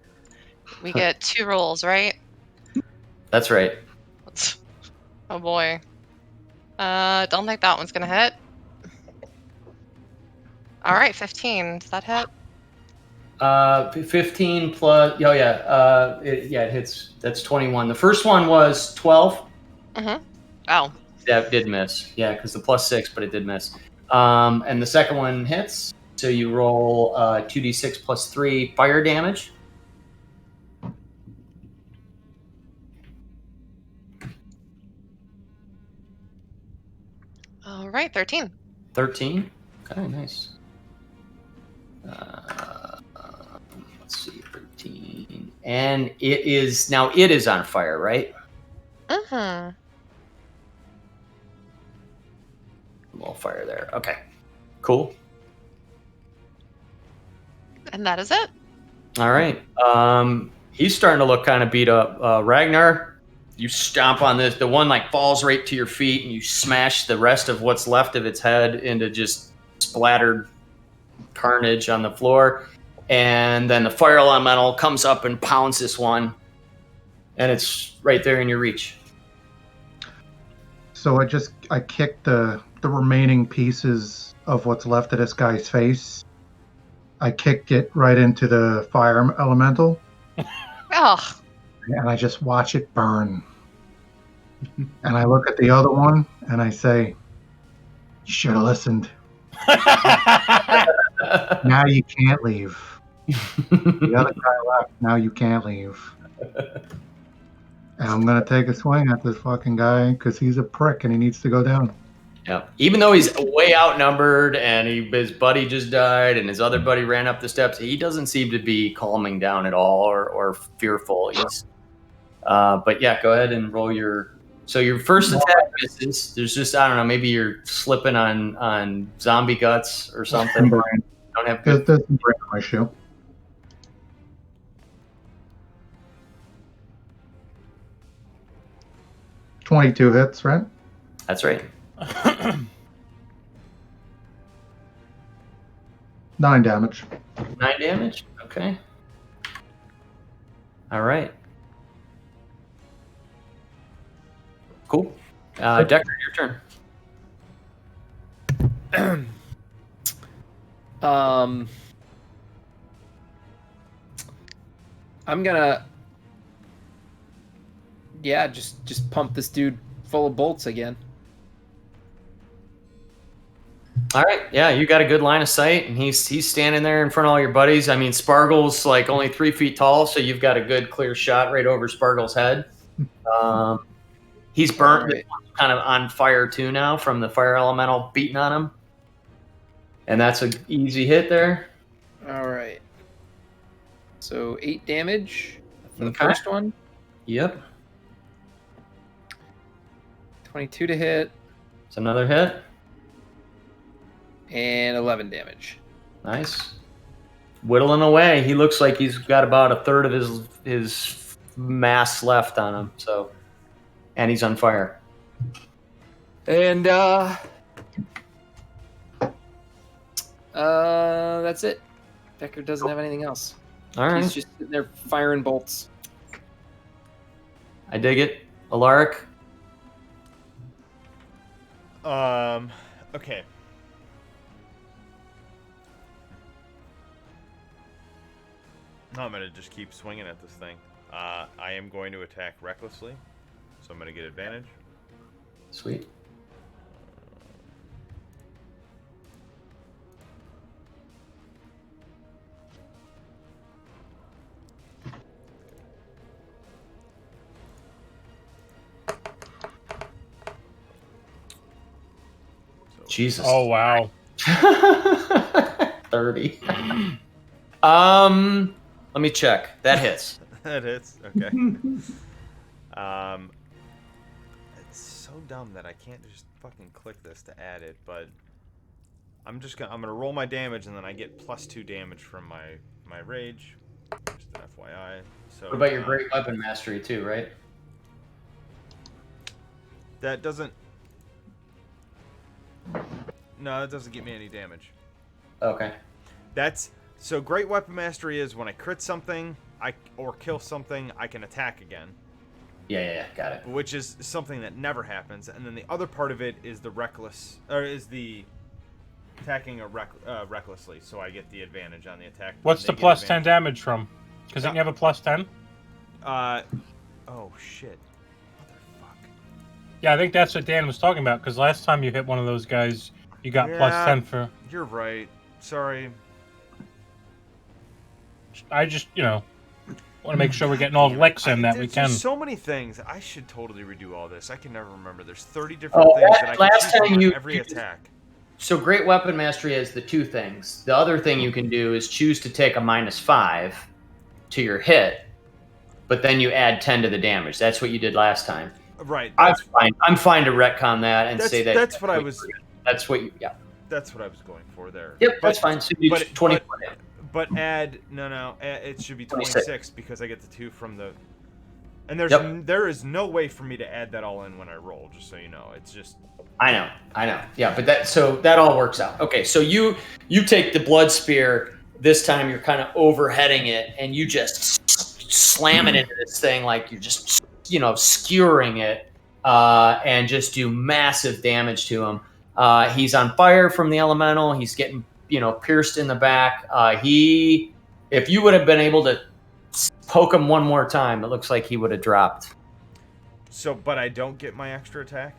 we get 2 rolls, right? That's right. Oh boy. Don't think that one's gonna hit. All right, 15. Does that hit? 15 plus. Oh yeah. It hits. That's 21. The first one was 12. Mm-hmm. Oh. That did miss. Yeah, because the +6, but it did miss. And the second one hits. So you roll 2d6 plus 3 fire damage. All right, 13. 13. Okay, nice. Let's see, 13. And it is on fire, right? Mm-hmm. A little fire there. Okay, cool. And that is it. All right. He's starting to look kind of beat up. Ragnar, you stomp on this. The one like falls right to your feet, and you smash the rest of what's left of its head into just splattered carnage on the floor. And then the fire elemental comes up and pounds this one, and it's right there in your reach. So I kicked the remaining pieces of what's left of this guy's face. I kicked it right into the fire elemental, Oh. and I just watch it burn. And I look at the other one, and I say, "You should have listened. Now you can't leave. The other guy left. Now you can't leave." And I'm gonna take a swing at this fucking guy because he's a prick and he needs to go down. Yeah. Even though he's way outnumbered and his buddy just died and his other buddy ran up the steps, he doesn't seem to be calming down at all or fearful. He's, but yeah, go ahead and roll your. So your first attack misses. There's just, I don't know, maybe you're slipping on zombie guts or something. Don't have good. There's some brain on my shoe. .22 hits, right? That's right. 9 damage. 9 damage. Okay. All right. Cool. Decker, your turn. I'm gonna, yeah, just pump this dude full of bolts again. All right, yeah, you got a good line of sight, and he's standing there in front of all your buddies. I mean, Spargle's like only 3 feet tall, so you've got a good clear shot right over Spargle's head. He's burnt, Right. kind of on fire too now from the fire elemental beating on him, and that's an easy hit there. All right. So 8 damage for the Okay. first one. Yep, 22 to hit, it's another hit. and 11 damage. Nice. Whittling away. He looks like he's got about a third of his mass left on him. So, and he's on fire. And that's it. Decker doesn't have anything else. All right. He's just sitting there firing bolts. I dig it. Alaric. Okay. No, I'm gonna just keep swinging at this thing. I am going to attack recklessly, so I'm gonna get advantage. Sweet. Jesus. Oh wow. 30. Let me check. That hits. That hits. Okay. It's so dumb that I can't just fucking click this to add it, but I'm gonna roll my damage and then I get +2 damage from my rage. Just an FYI. So What about your great weapon mastery too, right? That doesn't. No, that doesn't get me any damage. Okay. That's so great weapon mastery is when I crit something, or kill something, I can attack again. Yeah, got it. Which is something that never happens. And then the other part of it is the attacking recklessly, so I get the advantage on the attack. What's the plus 10 damage from? Because didn't you have a plus 10? Oh shit. Motherfuck. Yeah, I think that's what Dan was talking about, because last time you hit one of those guys, you got plus 10 for... You're right. Sorry. I just, want to make sure we're getting all the licks in that we can. There's so many things. I should totally redo all this. I can never remember. There's 30 different things that I can last choose time from you- every attack. So great weapon mastery has the two things. The other thing you can do is choose to take a -5 to your hit, but then you add 10 to the damage. That's what you did last time. Right. I'm fine to retcon that and say that. That's what I was. That's what you. Yeah. That's what I was going for there. Yep, that's fine. So you do 20. But add it should be 26. 26 because I get the 2 from the. And there is no way for me to add that all in when I roll. Just so you know, it's just. I know. Yeah, but that all works out. Okay, so you take the blood spear. This time you're kind of overheading it, and you just slam it into this thing like you're just skewering it, and just do massive damage to him. He's on fire from the elemental. He's getting pierced in the back. If you would have been able to poke him one more time, it looks like he would have dropped. So, but I don't get my extra attack.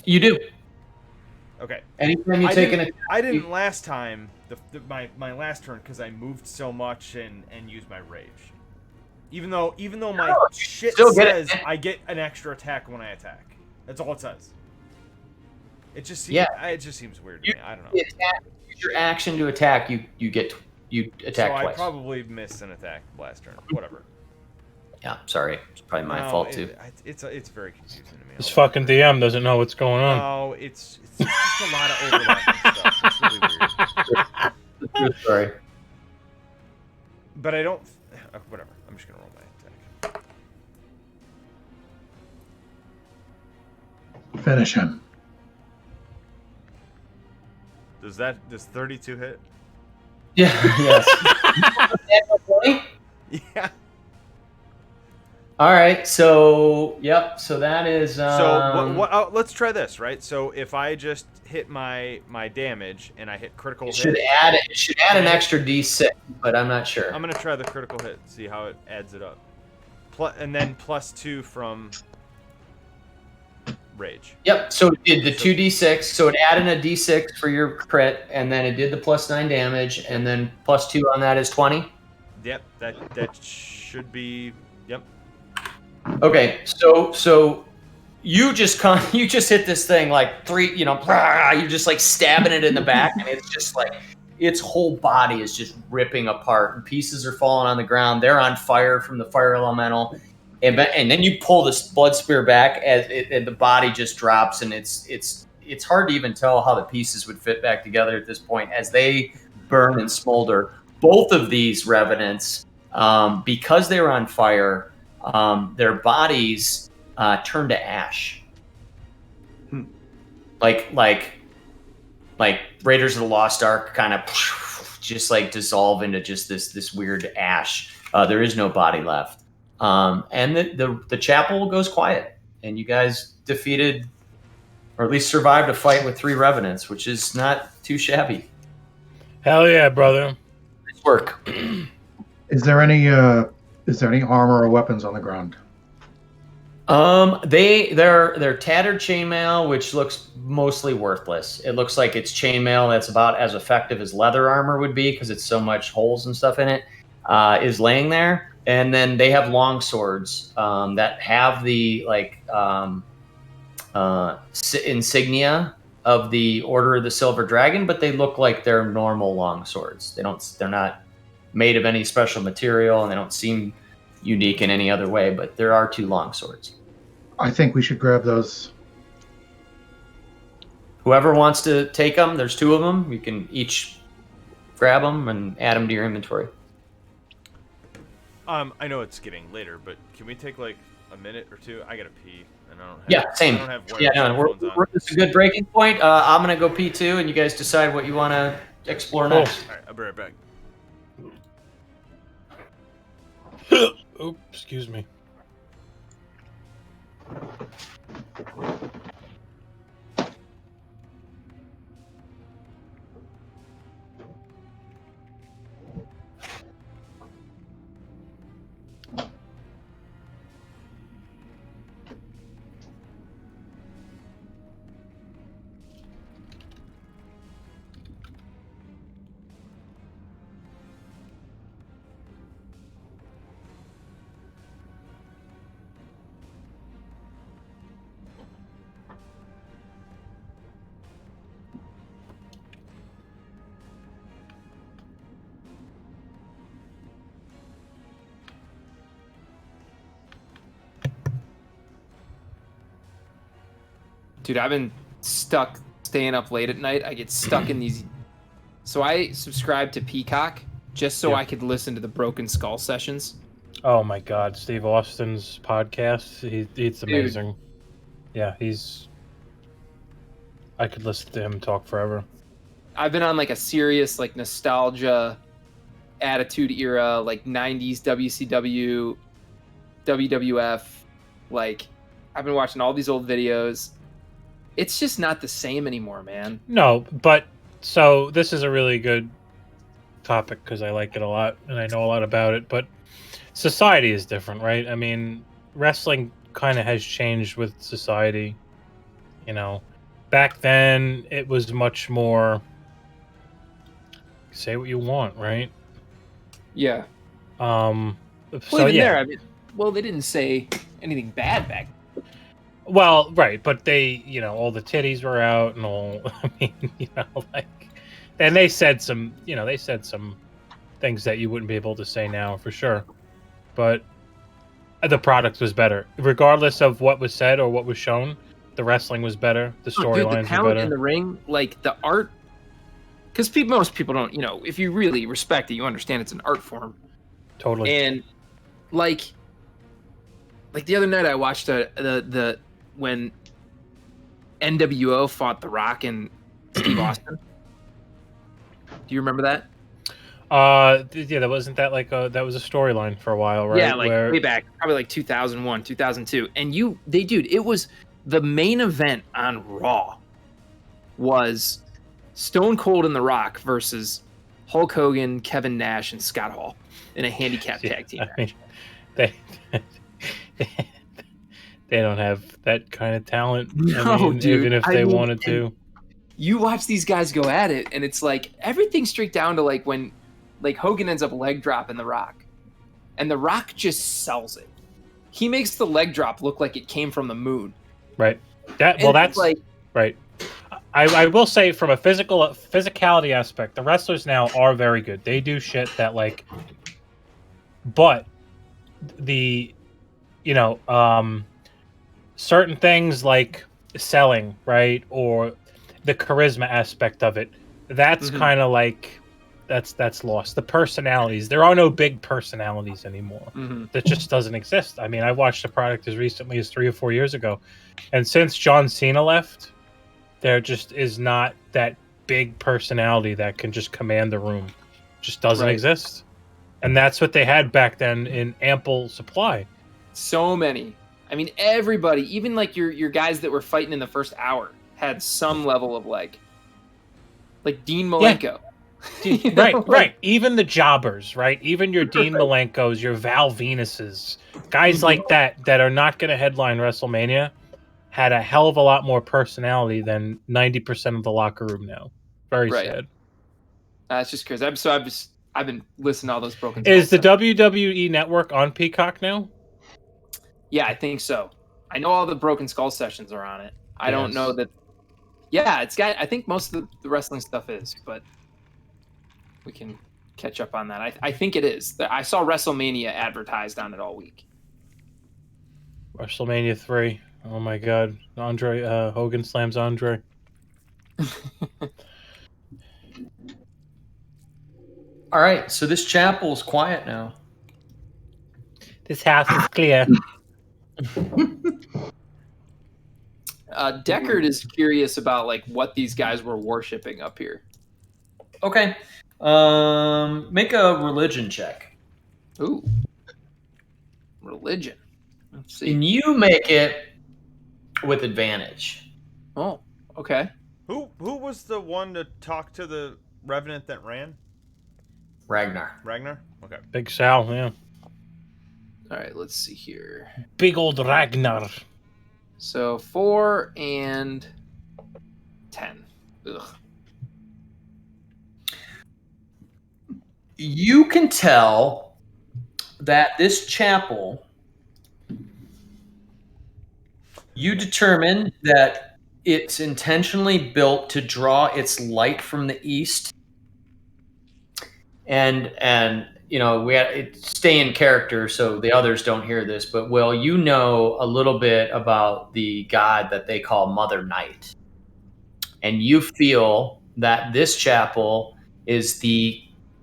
You do. Okay. Anytime you take an attack. I didn't last time. My last turn because I moved so much and used my rage. Even though my shit says I get an extra attack when I attack. That's all it says. It just seems, it just seems weird to me. I don't know. Use your action to attack. You attack so twice. I probably missed an attack last turn. Whatever. Yeah, sorry. It's probably my fault too. It's very confusing to me. This fucking DM doesn't know what's going on. No, it's just a lot of overlapping stuff. It's really weird. Sorry. But I don't. Whatever. I'm just gonna roll my attack. Finish him. Does 32 hit? Yeah. Yes. Yeah. All right. So So that is. So let's try this, right? So if I just hit my damage and I hit critical It hit, should add an extra D6, but I'm not sure. I'm gonna try the critical hit, see how it adds it up. And then +2 from rage. Yep. So it did the 2D6. So it added a D6 for your crit, and then it did the +9 damage, and then +2 on that is 20. Yep. That should be. Yep. Okay. So you just hit this thing like 3. You're just like stabbing it in the back, and it's just like its whole body is just ripping apart, and pieces are falling on the ground. They're on fire from the fire elemental. And then you pull this blood spear back, and the body just drops, and it's hard to even tell how the pieces would fit back together at this point as they burn and smolder. Both of these revenants, because they were on fire, their bodies turn to ash, like Raiders of the Lost Ark, kind of just like dissolve into just this weird ash. There is no body left. And the chapel goes quiet, and you guys defeated, or at least survived a fight with 3 revenants, which is not too shabby. Hell yeah, brother. Nice work. Is there any armor or weapons on the ground? They're tattered chainmail, which looks mostly worthless. It looks like it's chainmail that's about as effective as leather armor would be because it's so much holes and stuff in it, is laying there. And then they have long swords that have the insignia of the Order of the Silver Dragon, but they look like they're normal long swords. They're not made of any special material, and they don't seem unique in any other way. But there are 2 long swords. I think we should grab those. Whoever wants to take them, there's 2 of them. You can each grab them and add them to your inventory. I know it's getting later, but can we take like a minute or two? I gotta pee. And I don't have, Yeah, same. I don't have Yeah, no, wireless headphones on. it's a good breaking point. I'm gonna go P2, and you guys decide what you want to explore Cool. next. All right, I'll be right back. Oops, excuse me. Dude, I've been stuck staying up late at night. I get stuck in these. So I subscribed to Peacock just so Yeah. I could listen to the Broken Skull sessions. Oh my God, Steve Austin's podcast. It's Dude. amazing. Yeah, I could listen to him talk forever. I've been on like a serious like nostalgia attitude era, like 90s WCW, WWF. Like I've been watching all these old videos. It's just not the same anymore, man. No, but so this is a really good topic because I like it a lot and I know a lot about it. But society is different, right? I mean, wrestling kind of has changed with society. You know, back then it was much more say what you want, right? Yeah. So Well, even yeah. there, I mean, well, they didn't say anything bad back. Well, right, but they, all the titties were out and all. I mean, like, and they said some things that you wouldn't be able to say now for sure. But the product was better, regardless of what was said or what was shown. The wrestling was better. The Oh, dude, the storylines were talent better. in the ring, like the art. Because most people don't, if you really respect it, you understand it's an art form. Totally. And like the other night, I watched the when NWO fought The Rock and Steve Austin. Do you remember that? Yeah, that wasn't that like that was a storyline for a while, right? Yeah, like way back, probably like 2001, 2002. And dude, it was the main event on Raw was Stone Cold and The Rock versus Hulk Hogan, Kevin Nash, and Scott Hall in a handicap tag team. I mean, they don't have that kind of talent. No, dude. Even if they wanted to. You watch these guys go at it, and it's like everything straight down to like when like Hogan ends up leg dropping The Rock, and The Rock just sells it. He makes the leg drop look like it came from the moon. Right. That's like right. I will say from a physicality aspect, the wrestlers now are very good. They do shit that like, but the, certain things like selling, right, or the charisma aspect of it, that's kind of like that's lost. The personalities, there are no big personalities anymore. That just doesn't exist. I mean, I watched the product as recently as 3 or 4 years ago, and since John Cena left, there just is not that big personality that can just command the room. Just doesn't exist. And that's what they had back then in ample supply. So many. I mean, everybody, even like your guys that were fighting in the first hour, had some level of like Dean Malenko. Yeah. Right. Even the jobbers, right? Even your Dean Malenkos, your Val Venuses, guys like that are not going to headline WrestleMania, had a hell of a lot more personality than 90% of the locker room now. Very sad. It's just crazy. I've been listening to all those broken. Is the WWE Network on Peacock now? Yeah, I think so. I know all the Broken Skull sessions are on it. I don't know that. Yeah, it's got. I think most of the wrestling stuff is, but we can catch up on that. I think it is. I saw WrestleMania advertised on it all week. WrestleMania 3. Oh my God, Andre Hogan slams Andre. All right, so this chapel's quiet now. This house is clear. Deckard is curious about like what these guys were worshiping up here. Okay. Make a religion check. Ooh, religion. Let's see. And you make it with advantage. Oh, okay. Who was the one to talk to the revenant that ran? Ragnar. Ragnar? Okay. Big Sal, yeah. All right, let's see here. Big old Ragnar. So 4 and 10. Ugh. You can tell that this chapel, you determine that it's intentionally built to draw its light from the east. And you know, we had stay in character so the others don't hear this, but Will, you know a little bit about the god that they call Mother Night. And you feel that this chapel is the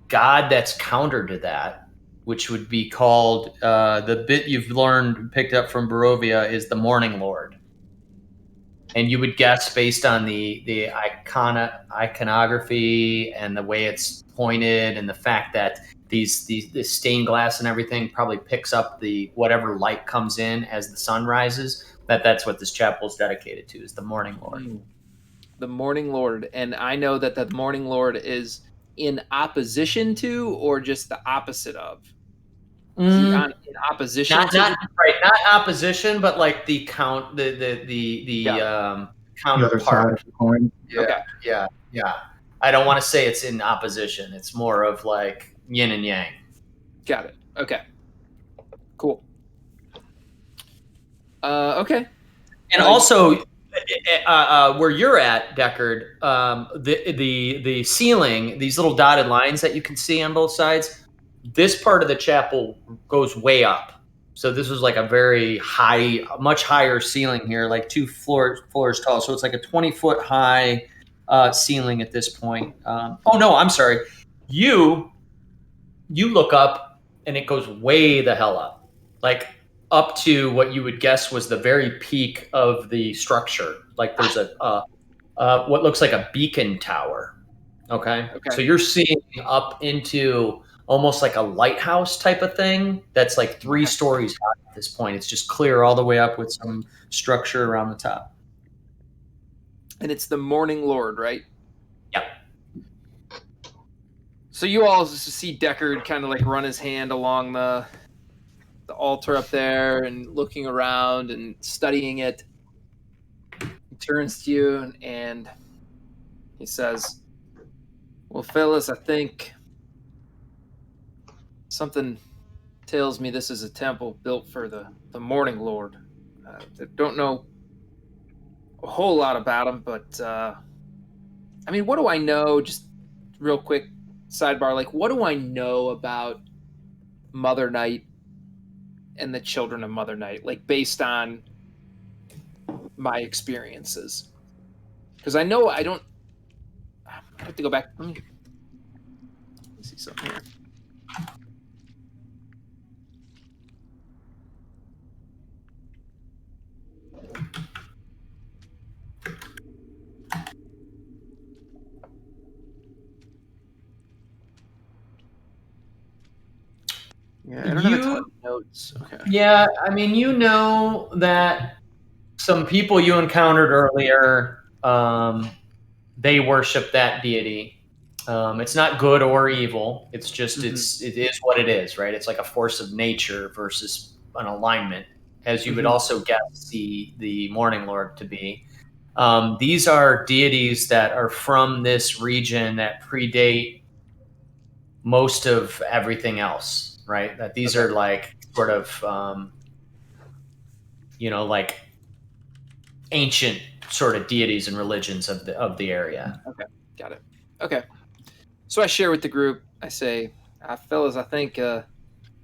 god that's counter to that, which would be called, the bit you've learned, picked up from Barovia, is the Morning Lord. And you would guess based on the iconography and the way it's pointed and the fact that the stained glass and everything probably picks up the whatever light comes in as the sun rises, that's what this chapel is dedicated to, is the Morning Lord. The Morning Lord. And I know that the Morning Lord is in opposition to or just the opposite of? Is he in opposition Not to? right, not opposition, but like the count the other side of the coin. Yeah, Okay. yeah. I don't want to say it's in opposition. It's more of like yin and yang. Got it. Okay. Cool. Okay. And also, where you're at, Deckard, the ceiling, these little dotted lines that you can see on both sides, this part of the chapel goes way up. So this was like a very high, much higher ceiling here, like 2 floors tall. So it's like a 20-foot high ceiling at this point. Oh no, I'm sorry. You look up and it goes way the hell up, like up to what you would guess was the very peak of the structure. Like there's what looks like a beacon tower. Okay. So you're seeing up into almost like a lighthouse type of thing that's like 3 stories high at this point. It's just clear all the way up with some structure around the top. And it's the Morning Lord, right? Yep. So you all see Deckard kind of like run his hand along the altar up there and looking around and studying it. He turns to you and he says, "Well, fellas, I think something tells me this is a temple built for the Morning Lord. I don't know a whole lot about him, but I mean, what do I know? Just real quick sidebar, like what do I know about Mother Night and the children of Mother Night, like based on my experiences? Because I know I have to go back. Let me see something here. Yeah, I don't have a ton of notes. Okay. Yeah, I mean, you know that some people you encountered earlier, they worship that deity. It's not good or evil. It's just it is what it is, right? It's like a force of nature versus an alignment, as you would also guess the Morning Lord to be. These are deities that are from this region that predate most of everything else, right? That these are like sort of, like ancient sort of deities and religions of the area. Okay, got it. Okay, so I share with the group. I say, fellas, I think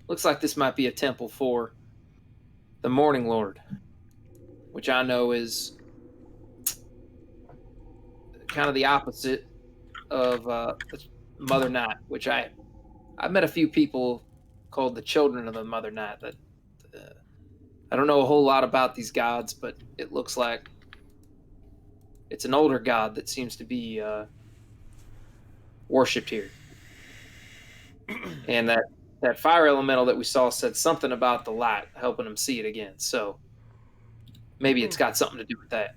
looks like this might be a temple for the Morning Lord, which I know is kind of the opposite of Mother Night, which I've met a few people called the children of the Mother Night that I don't know a whole lot about these gods, but it looks like It's an older god that seems to be worshipped here. And that fire elemental that we saw said something about the light helping him see it again. So maybe it's got something to do with that.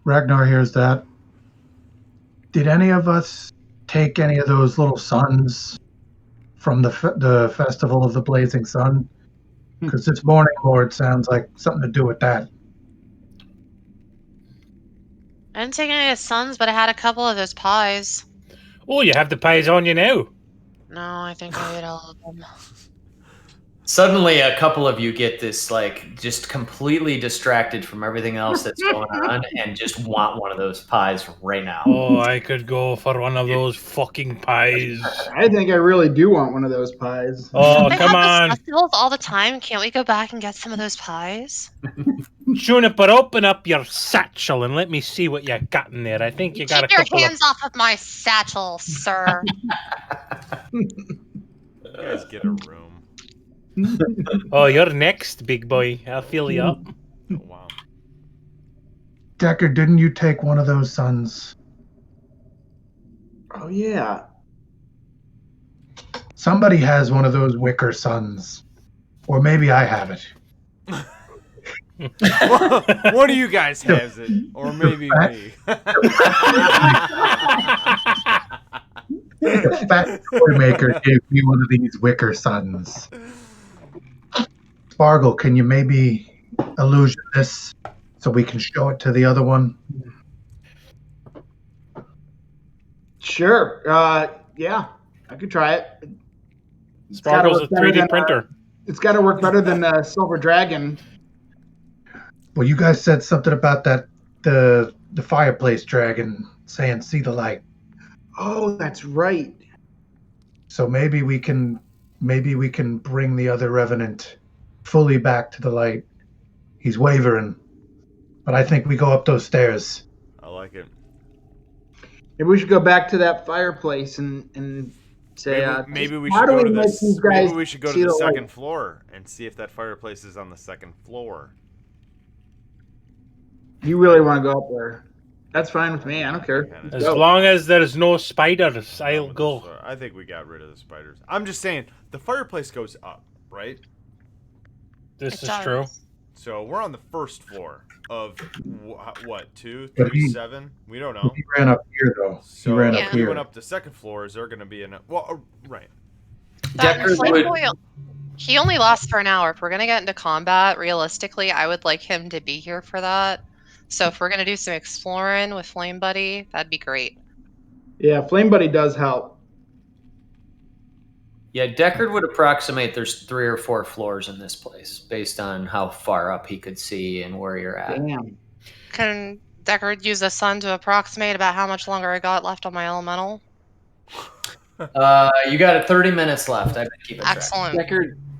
Ragnar hears that. Did any of us take any of those little suns from the Festival of the Blazing Sun? Because this Morning Lord sounds like something to do with that. I didn't take any of the suns, but I had a couple of those pies. Oh, you have the pies on you now. No, I think I ate all of them. Suddenly, a couple of you get this, like, just completely distracted from everything else that's going on and just want one of those pies right now. Oh, I could go for one of those fucking pies. I think I really do want one of those pies. Oh, They come have on. those festivals all the time. Can't we go back and get some of those pies? Juniper, open up your satchel and let me see what you got in there. I think you got a Keep your couple hands off of my satchel, sir. You guys get a room. Oh, you're next, big boy. I'll fill you up. Oh, wow. Decker, didn't you take one of those suns? Oh, yeah. Somebody has one of those wicker suns. Or maybe I have it. One of you guys has it, or maybe me. The fat toy maker gave me one of these wicker suns. Spargle, can you maybe illusion this so we can show it to the other one? Sure. Yeah, I could try it. Sparkle's a work better 3D than, printer. It's got to work better than Silver Dragon. Well, you guys said something about that the fireplace dragon saying "see the light." Oh, that's right. So maybe we can bring the other revenant fully back to the light. He's wavering, but I think we go up those stairs. I like it. Maybe we should go back to that fireplace and say, Maybe we how should do go we to make this. these guys Maybe we should go to see the the light? second floor and see if that fireplace is on the second floor. You really want to go up there? That's fine with me. I don't care. Kinda. As Go. long as there's no spiders, I'll On the go. floor. I think we got rid of the spiders. I'm just saying the fireplace goes up, right? This It is does. true. So we're on the first floor of what, 2, But 3, he- 7? We don't know. He ran up here though. So he ran if Yeah. up we here. went up to second floor. Is there going to be an right? That Deckard flame would- boy, he only lasts for an hour. If we're gonna get into combat, realistically, I would like him to be here for that. So if we're gonna do some exploring with Flame Buddy, that'd be great. Yeah, Flame Buddy does help. Yeah, Deckard would approximate there's 3 or 4 floors in this place based on how far up he could see and where you're at. Damn. Can Deckard use the sun to approximate about how much longer I got left on my elemental? You got 30 minutes left. I've been keeping track. Excellent.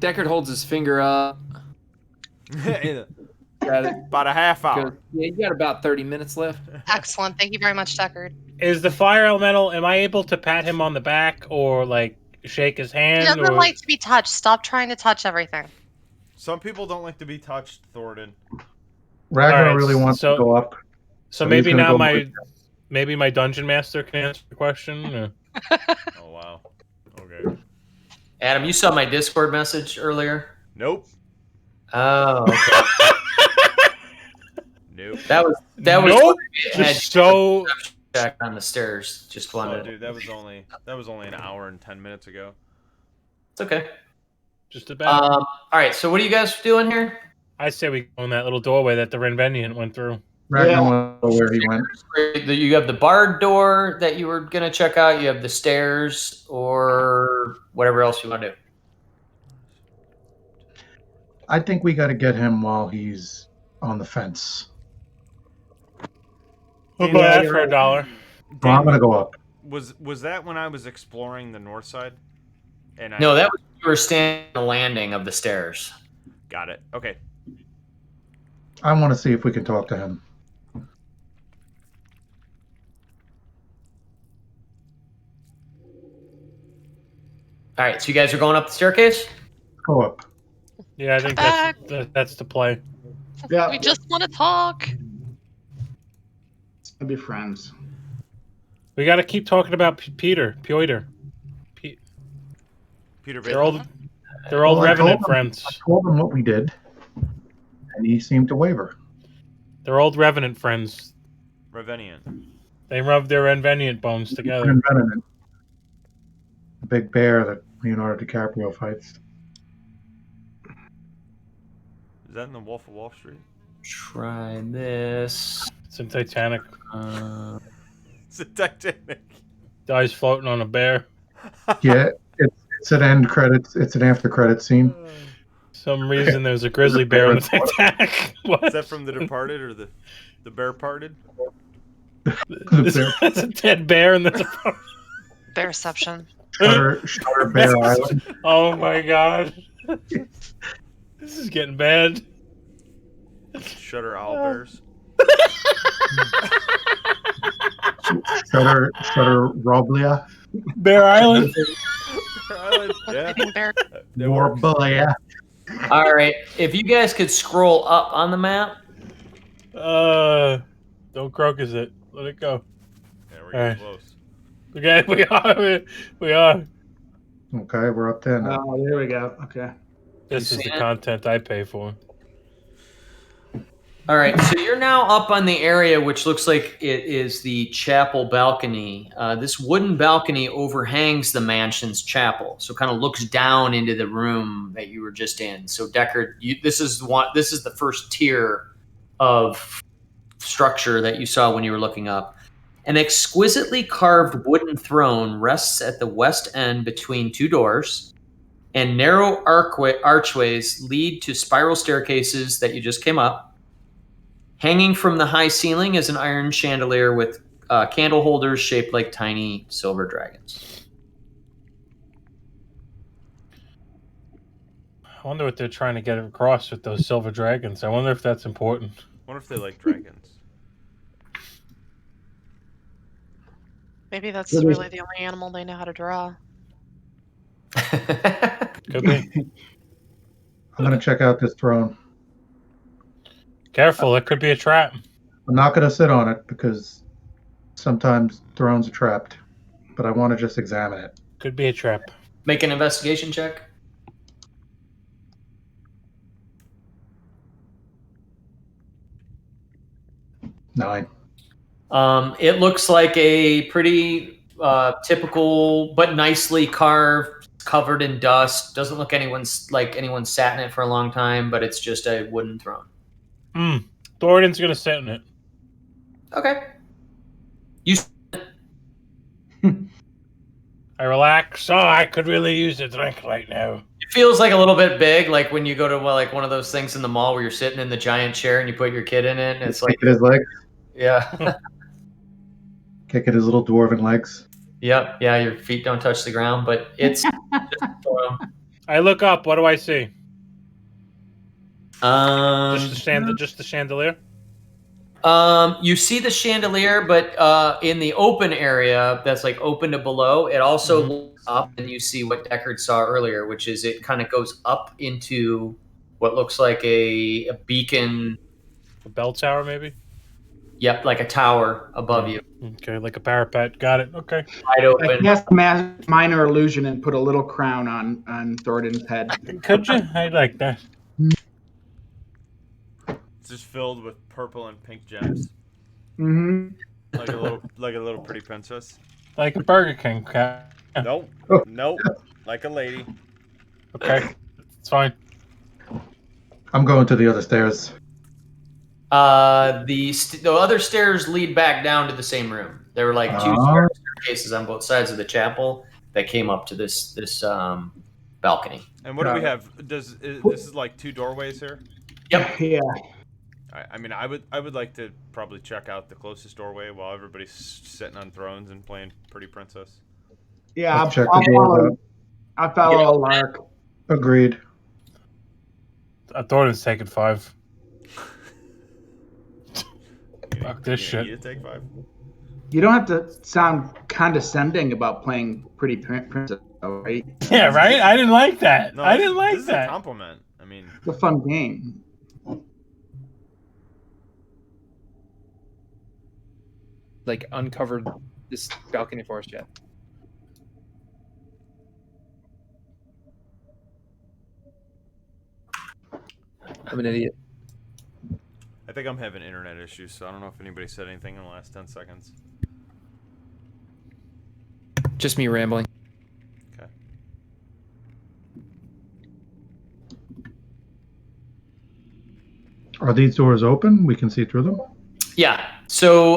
Deckard holds his finger up. Got it. About a half Goes, hour. yeah, you got about 30 minutes left. Excellent. Thank you very much, Deckard. Is the fire elemental? Am I able to pat him on the back or like shake his He hand? doesn't Or like to be touched. Stop trying to touch everything. Some people don't like to be touched, Thornton. Ragnar Alright, really wants so- to go up. so he's maybe gonna now go my with- maybe my dungeon master can answer the question. or- Oh wow. Okay. Adam, you saw my Discord message earlier? Nope. Oh, okay. Nope. that was Nope. had Just so check on the stairs. Just Oh, wanted. dude, that was only an hour and 10 minutes ago. It's okay. just about. All right. So what are you guys doing here? I say we go in that little doorway that the Renvenian went through. Ragnar wants to know where he went. You have the barred door that you were gonna check out. You have the stairs or whatever else you want to do. I think we got to get him while he's on the fence. We'll buy that for $1. So I'm gonna go up. Was that when I was exploring the north side? And No, that was you were standing on the landing of the stairs. got it. Okay. I want to see if we can talk to him. All right. So you guys are going up the staircase. Go up. Yeah, I think that's the play. Yeah. We just want to talk. They'll be friends. We got to keep talking about Peter. Peter They're Bailey. old. They're old Well, I told Revenant him- friends. I told him what we did, and he seemed to waver. They're old Revenant friends. Revenian. They rub their Revenant bones together. And Venom, the big bear that Leonardo DiCaprio fights. Is that in the Wolf of Wall Street? Try this. It's in Titanic. It's a Titanic. Dies floating on a bear. Yeah, it's an end credits. It's an after credit scene. Some reason there's a grizzly bear in the Titanic. What? Is that from The Departed or the Bear Parted? That's a dead bear in the Departed. Bearception. Shutter Bear Island. Oh my god. This is getting bad. Shutter Owl Bears. Shutter Roblia. Bear Island. Bear Island. Yeah. Sleeping bear. That works. Warbalia. All right, if you guys could scroll up on the map. Don't crocus it. Let it go. Yeah, we're getting Alright. close. Okay, we are. Okay, we're up there now. Oh, there we go. Okay. This You is see the it? content I pay for. All right, so you're now up on the area which looks like it is the chapel balcony. This wooden balcony overhangs the mansion's chapel, so kind of looks down into the room that you were just in. So Deckard, this is the first tier of structure that you saw when you were looking up. An exquisitely carved wooden throne rests at the west end between two doors, and narrow archways lead to spiral staircases that you just came up. Hanging from the high ceiling is an iron chandelier with candle holders shaped like tiny silver dragons. I wonder what they're trying to get across with those silver dragons. I wonder if that's important. Wonder if they like dragons. Maybe that's So there's- really the only animal they know how to draw. Could be. I'm gonna check out this throne. Careful, it could be a trap. I'm not gonna sit on it because sometimes thrones are trapped, but I want to just examine it. Could be a trap. Make an investigation check. Nine. It looks like a pretty typical but nicely carved, covered in dust. Doesn't look anyone sat in it for a long time, but it's just a wooden throne. Thorin's gonna sit in it. Okay. You I relax. Oh, I could really use a drink right now. It feels like a little bit big, like when you go to one of those things in the mall where you're sitting in the giant chair and you put your kid in it. And it's like, Kick at his legs. yeah, Kick at his little dwarven legs. yep, yeah. Your feet don't touch the ground, but it's. I look up. What do I see? Just the chandelier. You see the chandelier, but in the open area that's like open to below, it also looks up, and you see what Deckard saw earlier, which is it kind of goes up into what looks like a beacon. A bell tower, maybe. Yep, like a tower above you, Okay, like a parapet. Got it. Okay. wide I open. cast minor illusion and put a little crown on Thorin's head. Could you? I like that. It's just filled with purple and pink gems, Mm-hmm. like a little pretty princess. Like a Burger King cat. Nope, nope, like a lady. Okay, it's fine. I'm going to the other stairs. The other stairs lead back down to the same room. There were like two Oh. staircases on both sides of the chapel that came up to this balcony. And what do we Got have? This is like two doorways here. Yep. Yeah. I mean, I would like to probably check out the closest doorway while everybody's sitting on thrones and playing Pretty Princess. Yeah, Let's check I'll the doors follow. out. I'll follow Lark. Agreed. Thorin's taking 5. Fuck this You shit. need to take 5. You don't have to sound condescending about playing Pretty Princess, though, right? Yeah, right? I didn't like that. No, I didn't like this is a that. compliment. I mean, It's a fun game. like uncovered this balcony for us yet. I'm an idiot. I think I'm having internet issues, so I don't know if anybody said anything in the last 10 seconds. Just me rambling. Okay. Are these doors open? We can see through them? Yeah. So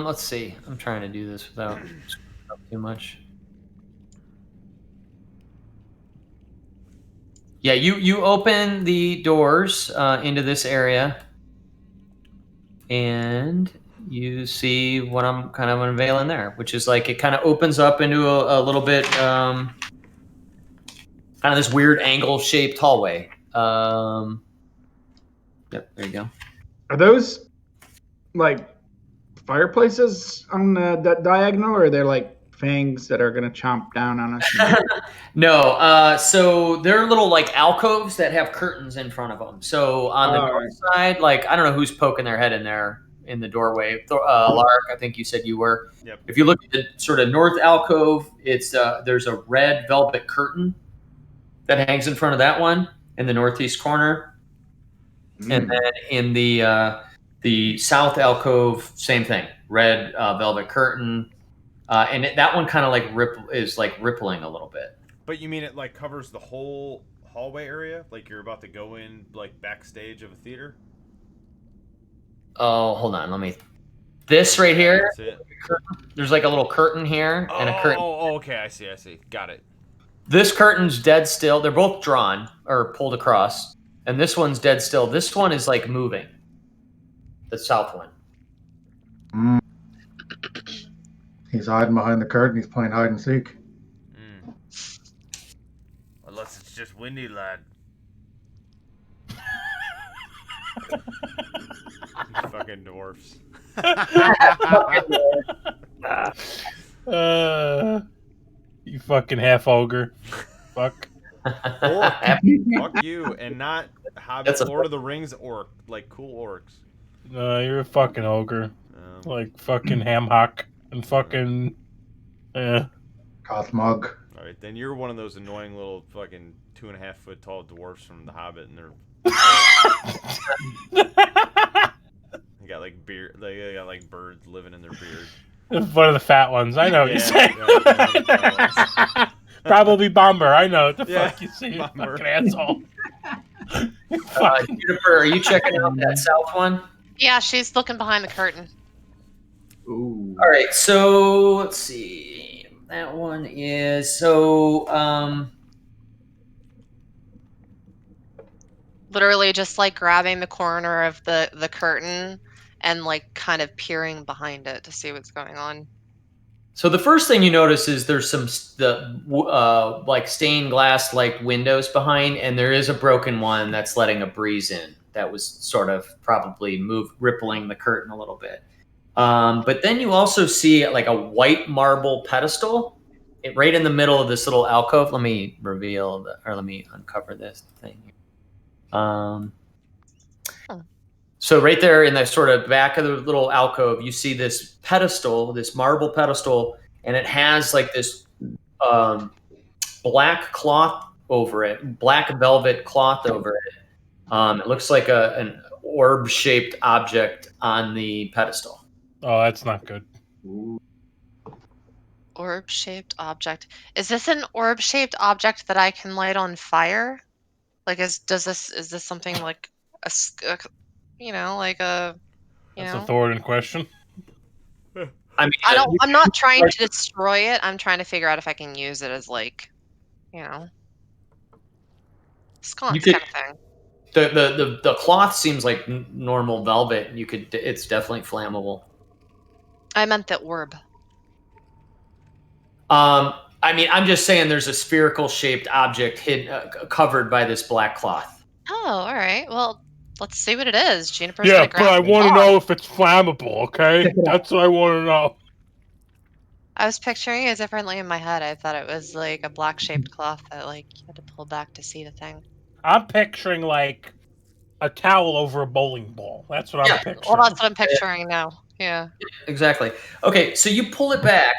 let's see. I'm trying to do this without screwing up too much. Yeah, you open the doors into this area, and you see what I'm kind of unveiling there, which is like it kind of opens up into a little bit kind of this weird angle-shaped hallway. Yep, there you go. Are those like fireplaces on that diagonal, or are they like fangs that are gonna chomp down on us? No, so they're little like alcoves that have curtains in front of them. So on the north side, like I don't know who's poking their head in there in the doorway. Lark, I think you said you were. Yep. If you look at the sort of north alcove, it's there's a red velvet curtain that hangs in front of that one in the northeast corner, and then in the south alcove, same thing, red velvet curtain. And that one kind of like is like rippling a little bit. But you mean it like covers the whole hallway area? Like you're about to go in like backstage of a theater? Oh, hold on. Let me. This right here. That's it. There's like a little curtain here and a curtain. Oh, okay. I see. Got it. This curtain's dead still. They're both drawn or pulled across, and this one's dead still. This one is like moving. The south one. Mm. He's hiding behind the curtain. He's playing hide and seek. Unless it's just windy, lad. Fucking dwarfs. You fucking half ogre. Fuck. Fuck you, and not Hobbit, Lord of the Rings orc, like cool orcs. You're a fucking ogre. Like fucking Hamhock and fucking Gothmog. All right, then you're one of those annoying little fucking 2.5 foot tall dwarfs from The Hobbit, and they're they got like beard, they got like birds living in their beard. One of the fat ones. I know what you're saying. Probably Bomber. I know what the fuck you say, you fucking asshole. Juniper, are you checking out that south one? Yeah, she's looking behind the curtain. Ooh. All right, so let's see. That one is Literally just like grabbing the corner of the curtain and like kind of peering behind it to see what's going on. So the first thing you notice is there's some like stained glass like windows behind, and there is a broken one that's letting a breeze in. That was sort of probably rippling the curtain a little bit. But then you also see like a white marble pedestal right in the middle of this little alcove. Let me let me uncover this thing. So right there in the sort of back of the little alcove, you see this pedestal, this marble pedestal, and it has like this black cloth over it, black velvet cloth over it. It looks like an orb-shaped object on the pedestal. Oh, that's not good. Orb-shaped object. Is this an orb-shaped object that I can light on fire? Like, is this something like a like a, That's a Thoradin question. I mean, I'm not trying to destroy it. I'm trying to figure out if I can use it as like, sconce kind of thing. The cloth seems like normal velvet. It's definitely flammable. I meant the orb. I mean, I'm just saying there's a spherical shaped object covered by this black cloth. Oh, all right. Well, let's see what it is. Juniper's yeah, gonna but grab I the want to cloth. know if it's flammable, okay? That's what I want to know. I was picturing it differently in my head. I thought it was like a black shaped cloth that like you had to pull back to see the thing. I'm picturing like a towel over a bowling ball. That's what I'm picturing. Well, that's what I'm picturing now. Yeah. Exactly. Okay, so you pull it back,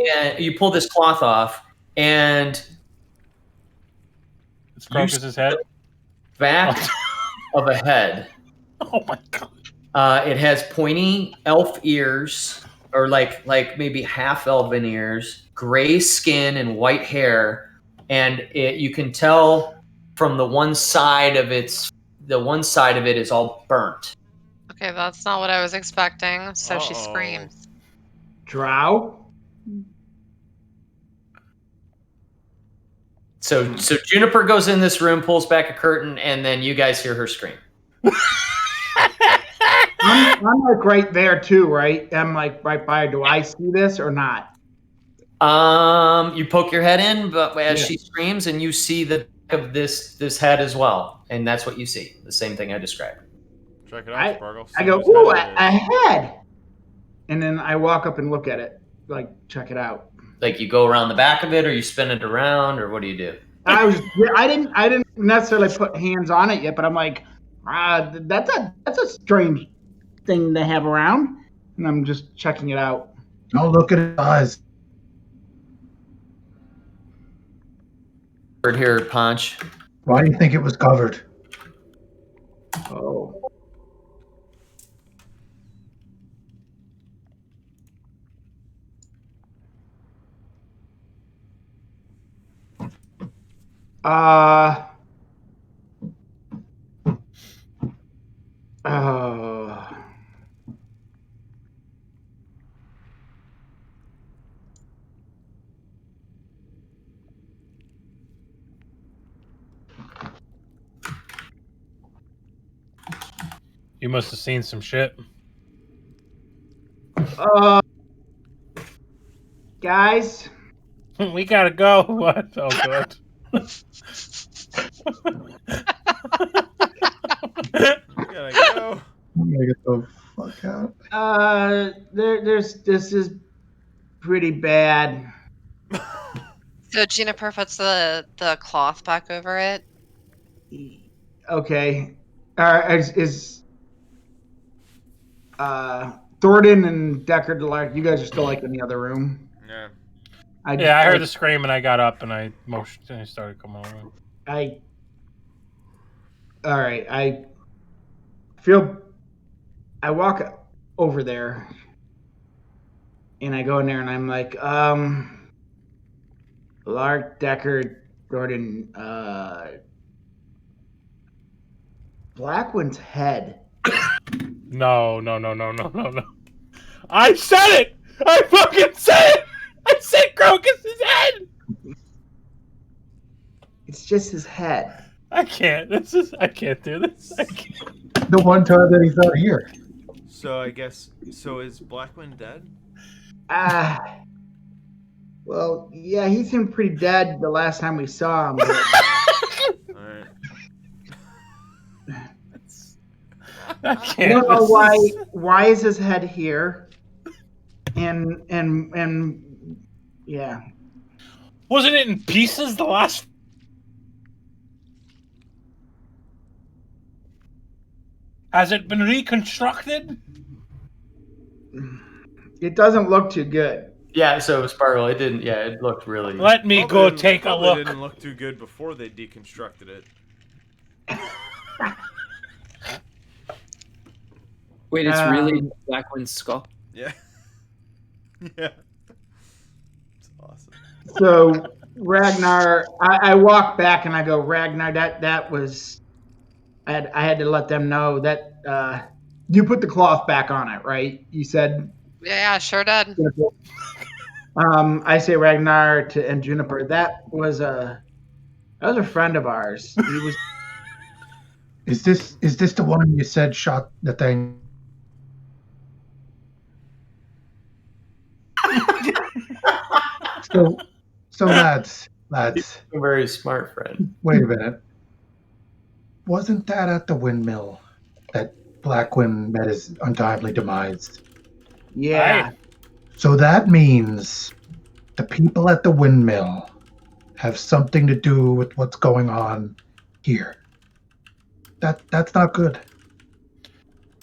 and you pull this cloth off, and It's Crocus's head. back of a head. Oh my god. It has pointy elf ears, or like maybe half elven ears, gray skin and white hair, and you can tell from the one side of it is all burnt. Okay, that's not what I was expecting. So she Uh-oh. screams. Drow? So Juniper goes in this room, pulls back a curtain, and then you guys hear her scream. I'm like right there too, right? I'm like right by. Do I see this or not? You poke your head in, but as Yeah. she screams, and you see the back of this head as well, and that's what you see. The same thing I described. Check it out, Sparkle. I go, See ooh, whose head it a is. head. And then I walk up and look at it, like check it out. Like you go around the back of it, or you spin it around, or what do you do? I didn't necessarily put hands on it yet, but I'm like, that's a strange thing to have around, and I'm just checking it out. Don't look at his eyes. Word here, Ponch. Why do you think it was covered? Oh. You must have seen some shit. Guys, We gotta go. What? Oh, good. Gotta go. I'm gonna get the fuck out. this is pretty bad. So Juniper puts the cloth back over it. Okay. Is Thornton and Deckard, like, you guys are still like in the other room? Yeah. Yeah, I heard the scream and I got up and I motioned and I started coming over. All right. I walk over there and I go in there and I'm like, Lark, Deckard, Thornton, Blackwind's head. No. I said it! I fucking said it! I said Crocus's head! It's just his head. I can't. I can't do this. I can't. The one time that he's not here. So I guess is Blackwind dead? Well, yeah, he seemed pretty dead the last time we saw him. But Alright. I I can't. don't know This is- why is his head here? And yeah. Wasn't it in pieces the last? Has it been reconstructed? It doesn't look too good. Yeah, so Sparkle, it didn't. Yeah, it looked really. Let me Probably go didn't- take a probably look. Didn't look too good before they deconstructed it. Wait, it's really Blackwind's skull? Yeah. Yeah. It's awesome. So Ragnar, I walk back and I go, Ragnar, that was, I had to let them know that you put the cloth back on it, right? You said. Yeah, sure did. I say Ragnar and Juniper. That was a friend of ours. He was. Is this the one you said shot the thing? So lads, A very smart friend. wait a minute. Wasn't that at the windmill that Blackwind met his untimely demise? Yeah. So that means the people at the windmill have something to do with what's going on here. That's not good.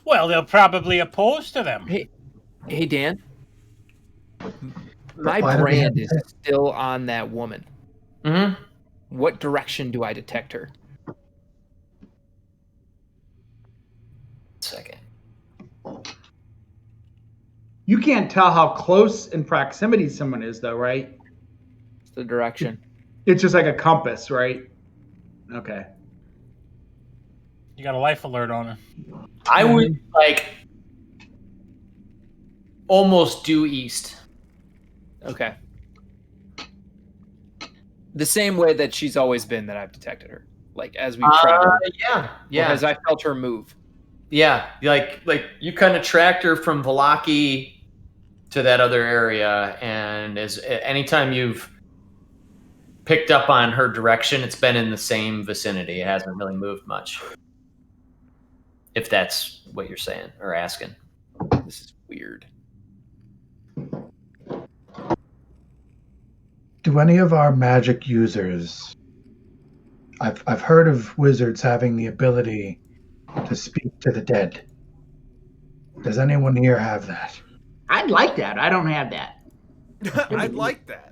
Well, they're probably opposed to them. Hey, Dan. My Why do they brand have is still on that woman. Mm-hmm. What direction do I detect her? Second. You can't tell how close in proximity someone is, though, right? It's the direction. It's just like a compass, right? Okay. You got a life alert on her. I would like almost due east. Okay. The same way that she's always been that I've detected her. Like as we travel. Yeah. As I felt her move. Yeah, like you kind of tracked her from Vallaki to that other area, and as anytime you've picked up on her direction, it's been in the same vicinity. It hasn't really moved much. If that's what you're saying or asking. This is weird. Do any of our magic users? I've heard of wizards having the ability to speak to the dead. Does anyone here have that? I'd like that. I don't have that. I'd like that.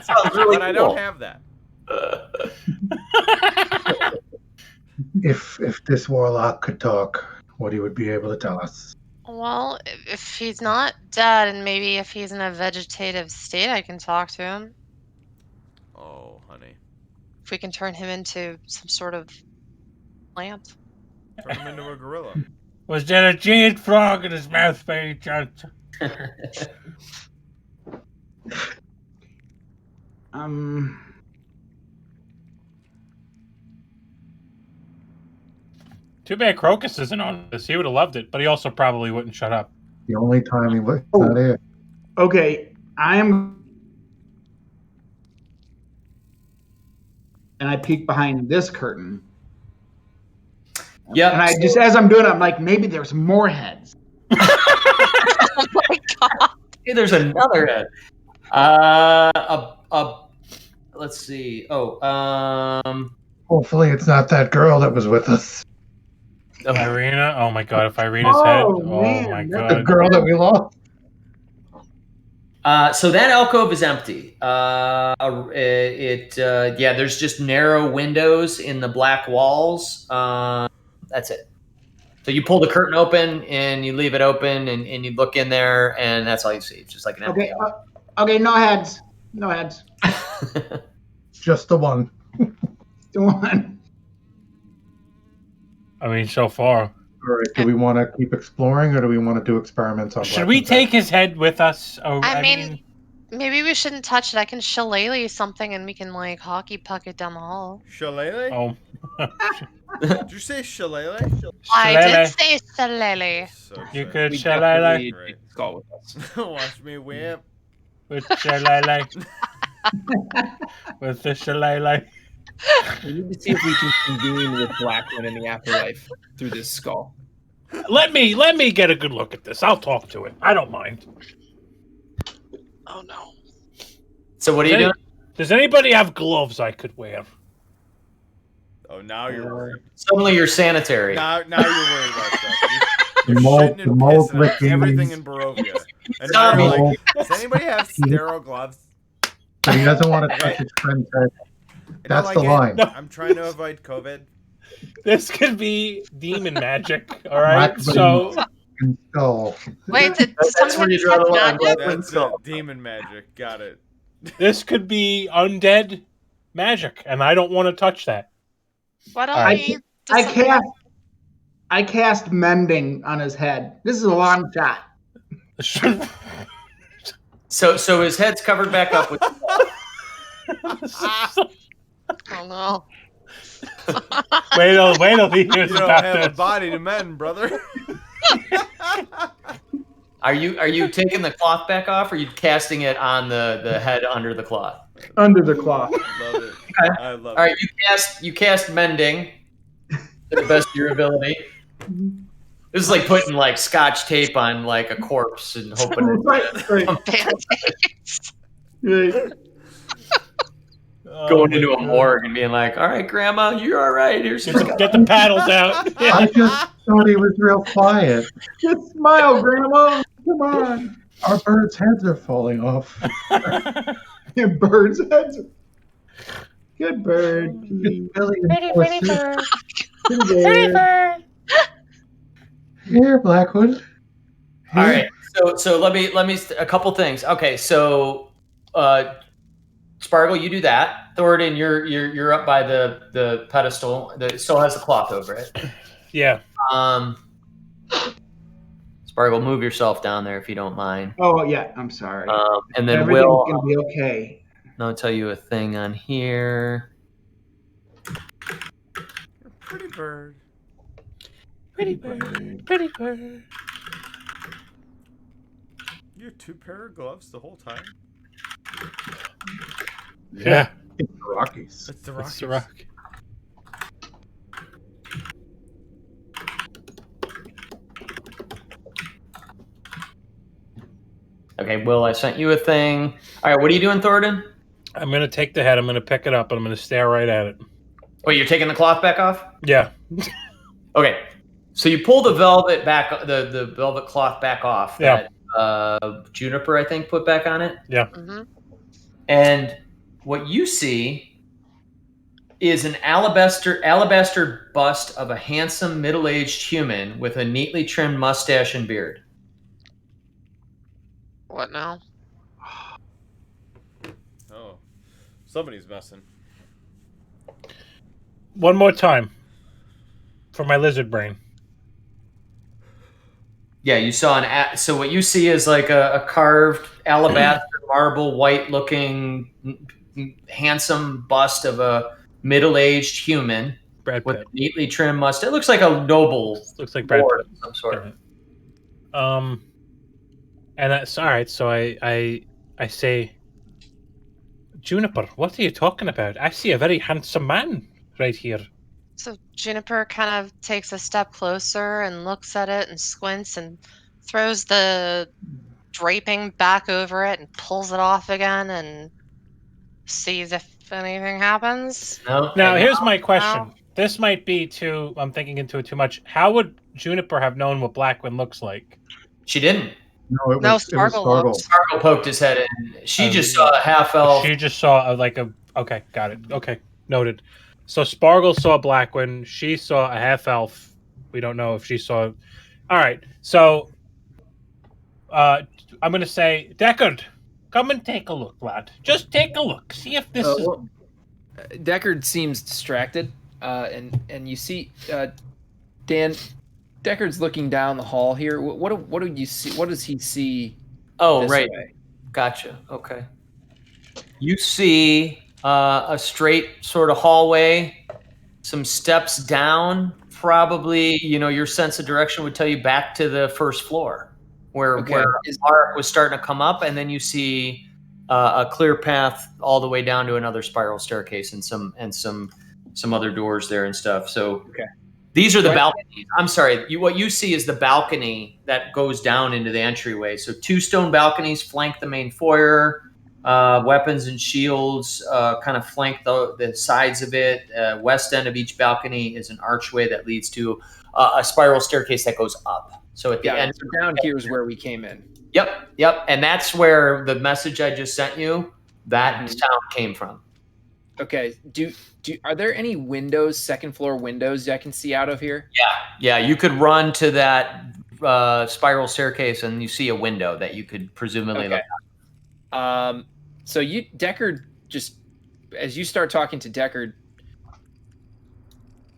Sounds really But I cool. don't have that. If this warlock could talk, what he would be able to tell us. Well, if he's not dead and maybe if he's in a vegetative state, I can talk to him. Oh, honey. If we can turn him into some sort of plant. Turn him into a gorilla. Was there a giant frog in his mouth by any chance? Too bad Crocus isn't on this. He would have loved it, but he also probably wouldn't shut up. The only time he was not here. Okay, and I peek behind this curtain. Yeah. And I just, as I'm doing it, I'm like, maybe there's more heads. Oh my god. Hey, there's another head. Let's see. Hopefully it's not that girl that was with us. Irina? Oh my god, if Irina's head. Oh man, my that's The god. girl that we lost. So that alcove is empty. There's just narrow windows in the black walls. That's it. So you pull the curtain open and you leave it open and you look in there and that's all you see. It's just like an empty Okay, okay, no heads. No heads. Just the one. The one. I mean, so far. All right. Do we want to keep exploring, or do we want to do experiments on? Should Black we Infect? take his head with us? Or, I mean, maybe we shouldn't touch it. I can shillelagh something and we can like hockey puck it down the hall. Shillelagh? oh. Did you say shillelagh? I Shillelagh. did say shillelagh. So You excited. could We shillelagh definitely need Right. to Skull with us. Watch me whip. with shillelagh. With the shillelagh. We need to see if we can convene with Blackwood in the afterlife through this skull. Let me get a good look at this. I'll talk to it. I don't mind. Oh no. So what are you doing? Does anybody have gloves I could wear? Oh, now you're worried. Suddenly you're sanitary. Now you're worried about stuff. The You're mold- shitting the and mold pissing on licking everything these- in Barovia. And now you're like, does anybody have sterile gloves? But he doesn't want to touch his friend's head. You know, That's like, the line. I'm trying to avoid COVID. This could be demon magic. All right. Black So And skull. Wait, did That's where someone you say draw the line. magic? That's it. Demon magic. Got it. this could be undead magic, and I don't want to touch that. Why don't I- we? does someone- I cast mending on his head. This is a long shot. So his head's covered back up with Oh no. wait till he hears You don't about have a this. body to mend, brother. Are you taking the cloth back off or are you casting it on the head under the cloth? Under the cloth. Love it. I love All right, it. you cast mending to the best of your ability. This is like putting like scotch tape on like a corpse and hoping Right, right, Band-Aids. right. Going into a morgue and being like, "All right, Grandma, you're all right. Here's Get the paddles out. I just thought he was real quiet. Just smile, Grandma. Come on. Our birds' heads are falling off. Your bird's heads. Good bird. It's Billy and Pretty Forsyth. bird. Good bird. Here, Blackwood. All right. So let me a couple things. Okay. So, Sparkle, you do that. Thornton, you're up by the pedestal that still has the cloth over it. Yeah. Sparkle, move yourself down there if you don't mind. Oh yeah, I'm sorry. And then Everything's Will, gonna be okay. I'll tell you a thing on here. Pretty bird. Pretty bird. Pretty bird. You had 2 pair of gloves the whole time. Yeah. It's the Rockies. It's the It's Rockies. the rock. Okay, Will, I sent you a thing. All right, what are you doing, Thornton? I'm gonna take the head. I'm gonna pick it up, and I'm gonna stare right at it. Wait, you're taking the cloth back off? Yeah. Okay, so you pull the velvet back, the velvet cloth back off. Yeah. That Juniper, I think, put back on it. Mm-hmm. And what you see is an alabaster bust of a handsome middle-aged human with a neatly trimmed mustache and beard. What now? Oh, somebody's messing. One more time. For my lizard brain. Yeah, you saw so what you see is like a carved alabaster marble white-looking handsome bust of a middle-aged human Brad with Pitt. a neatly trimmed mustache. It looks like a noble Looks like Brad lord Pitt. of some sort. And that's all right. So I say, Juniper, what are you talking about? I see a very handsome man right here. So Juniper kind of takes a step closer and looks at it and squints and throws the draping back over it and pulls it off again and sees if anything happens. No. Now, Okay. here's my question. Wow. This might be too. I'm thinking into it too much. How would Juniper have known what Blackwind looks like? She didn't. No, it No, was Sparkle Sparkle. looked. Sparkle poked his head in. She just saw a half elf. She just saw Okay, got it. Okay, noted. So Sparkle saw Blackwind. She saw a half elf. We don't know if she saw. All right. So, I'm gonna say, Deckard, come and take a look, lad. Just take a look. See if this is. Well, Deckard seems distracted, and you see, Dan, Deckard's looking down the hall here. What do you see? What does he see? Oh, this right. way? Gotcha. Okay. You see a straight sort of hallway, some steps down. Probably, your sense of direction would tell you back to the first floor, where Mark was starting to come up, and then you see a clear path all the way down to another spiral staircase and some other doors there and stuff. So Okay. these are the balconies. I'm sorry. What you see is the balcony that goes down into the entryway. So 2 stone balconies flank the main foyer. Weapons and shields kind of flank the sides of it. West end of each balcony is an archway that leads to a spiral staircase that goes up. So at the end, so down here is where we came in. Yep. And that's where the message I just sent you, that sound came from. Okay. Are there any windows, second floor windows I can see out of here? Yeah. You could run to that spiral staircase and you see a window that you could presumably look at. So Deckard, just as you start talking to Deckard,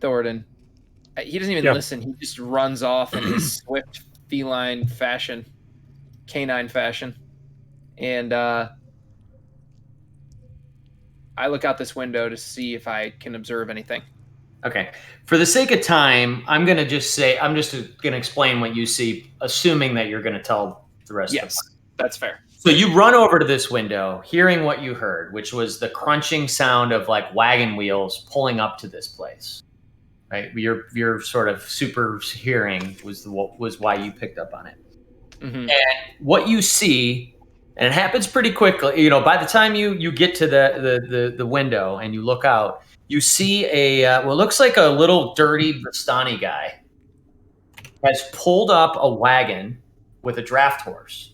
Thornton, he doesn't even listen. He just runs off in his swift feline fashion, canine fashion, and I look out this window to see if I can observe anything. Okay. For the sake of time, I'm just going to explain what you see, assuming that you're going to tell the rest of Yes, that's fair. So you run over to this window, hearing what you heard, which was the crunching sound of like wagon wheels pulling up to this place. Right? Your sort of super hearing was why you picked up on it. Mm-hmm. And what you see And it happens pretty quickly. You know, by the time you get to the window and you look out, you see what looks like a little dirty Vistani guy has pulled up a wagon with a draft horse.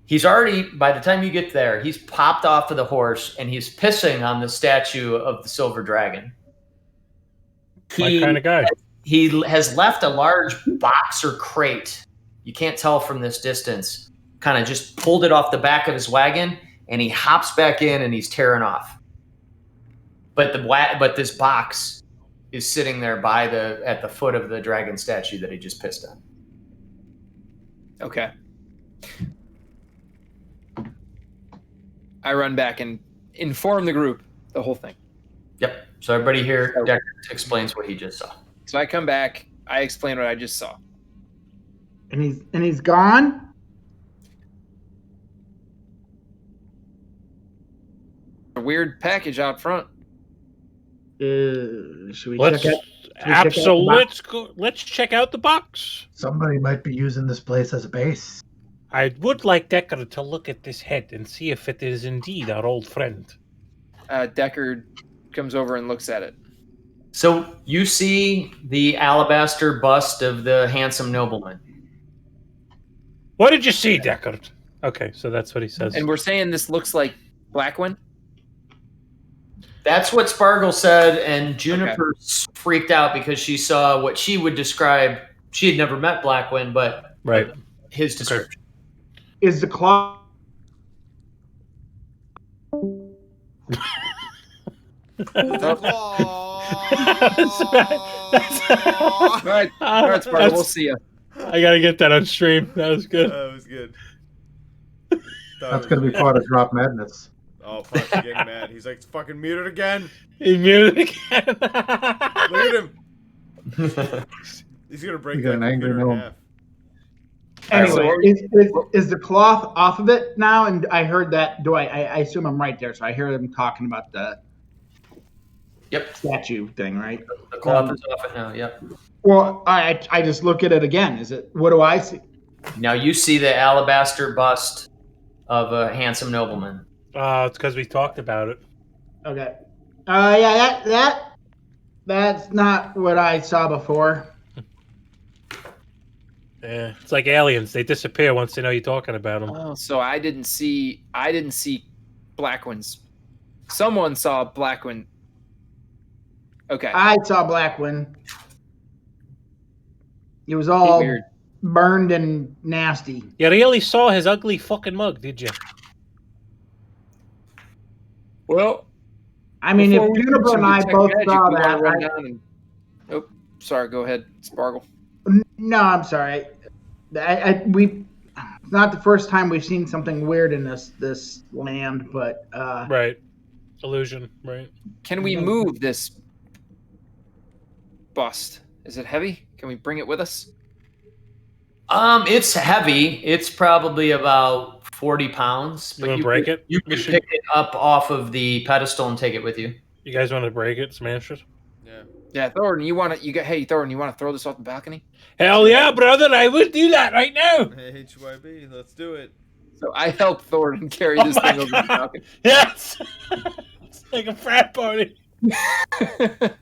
He's already, by the time you get there, he's popped off of the horse and he's pissing on the statue of the silver dragon. My kind of guy. He has left a large box or crate. You can't tell from this distance. Kind of just pulled it off the back of his wagon, and he hops back in and he's tearing off. But this box is sitting there at the foot of the dragon statue that he just pissed on. Okay. I run back and inform the group the whole thing. Yep. So everybody here, Deckard explains what he just saw. So I come back. I explain what I just saw. And he's gone. A weird package out front. Should we Let's check out? let's check out the box. Somebody might be using this place as a base. I would like Deckard to look at this head and see if it is indeed our old friend. Deckard comes over and looks at it. So you see the alabaster bust of the handsome nobleman. What did you see, Deckard? Okay, so that's what he says. And we're saying this looks like Blackwin? That's what Spargle said, and Juniper freaked out because she saw what she would describe. She had never met Blackwin, but right, his description. Is the cloth? All right, Spargle, we'll see you. I gotta get that on stream. That was good. That was good. That's going to be part of Drop Madness. Oh, fuck, he's getting mad. He's like, it's fucking muted again. He muted again. Look at him. He's going to break You got that an angry computer in gnome. half. Anyway, is the cloth off of it now? And I heard that. I assume I'm right there. So I hear them talking about the statue thing, right? The cloth is off it now. Yep. Well, I just look at it again. Is it? What do I see? Now you see the alabaster bust of a handsome nobleman. It's because we talked about it. Okay. Yeah, that's not what I saw before. Yeah, it's like aliens. They disappear once they know you're talking about them. Oh, so I didn't see Blackwin's. Someone saw Blackwin. Okay. I saw Blackwin. It was all Weird. burned and nasty. You really saw his ugly fucking mug, did you? Well, I mean, if before we Juniper and I detect both magic, saw we wanna that, run down and... Oh, sorry. Go ahead, Spargle. no, I'm sorry. It's not the first time we've seen something weird in this land, but Right. Illusion, right. Can we move this bust? Is it heavy? Can we bring it with us? It's heavy. It's probably about 40 pounds. You want to break it? You can pick it up off of the pedestal and take it with you. You guys want to break it, smash it? Yeah. Yeah, Thornton, hey, Thornton, you want to throw this off the balcony? Hell yeah, brother! I would do that right now. HYB, let's do it. So I helped Thornton carry this thing over the balcony. Yes. It's like a frat party. It's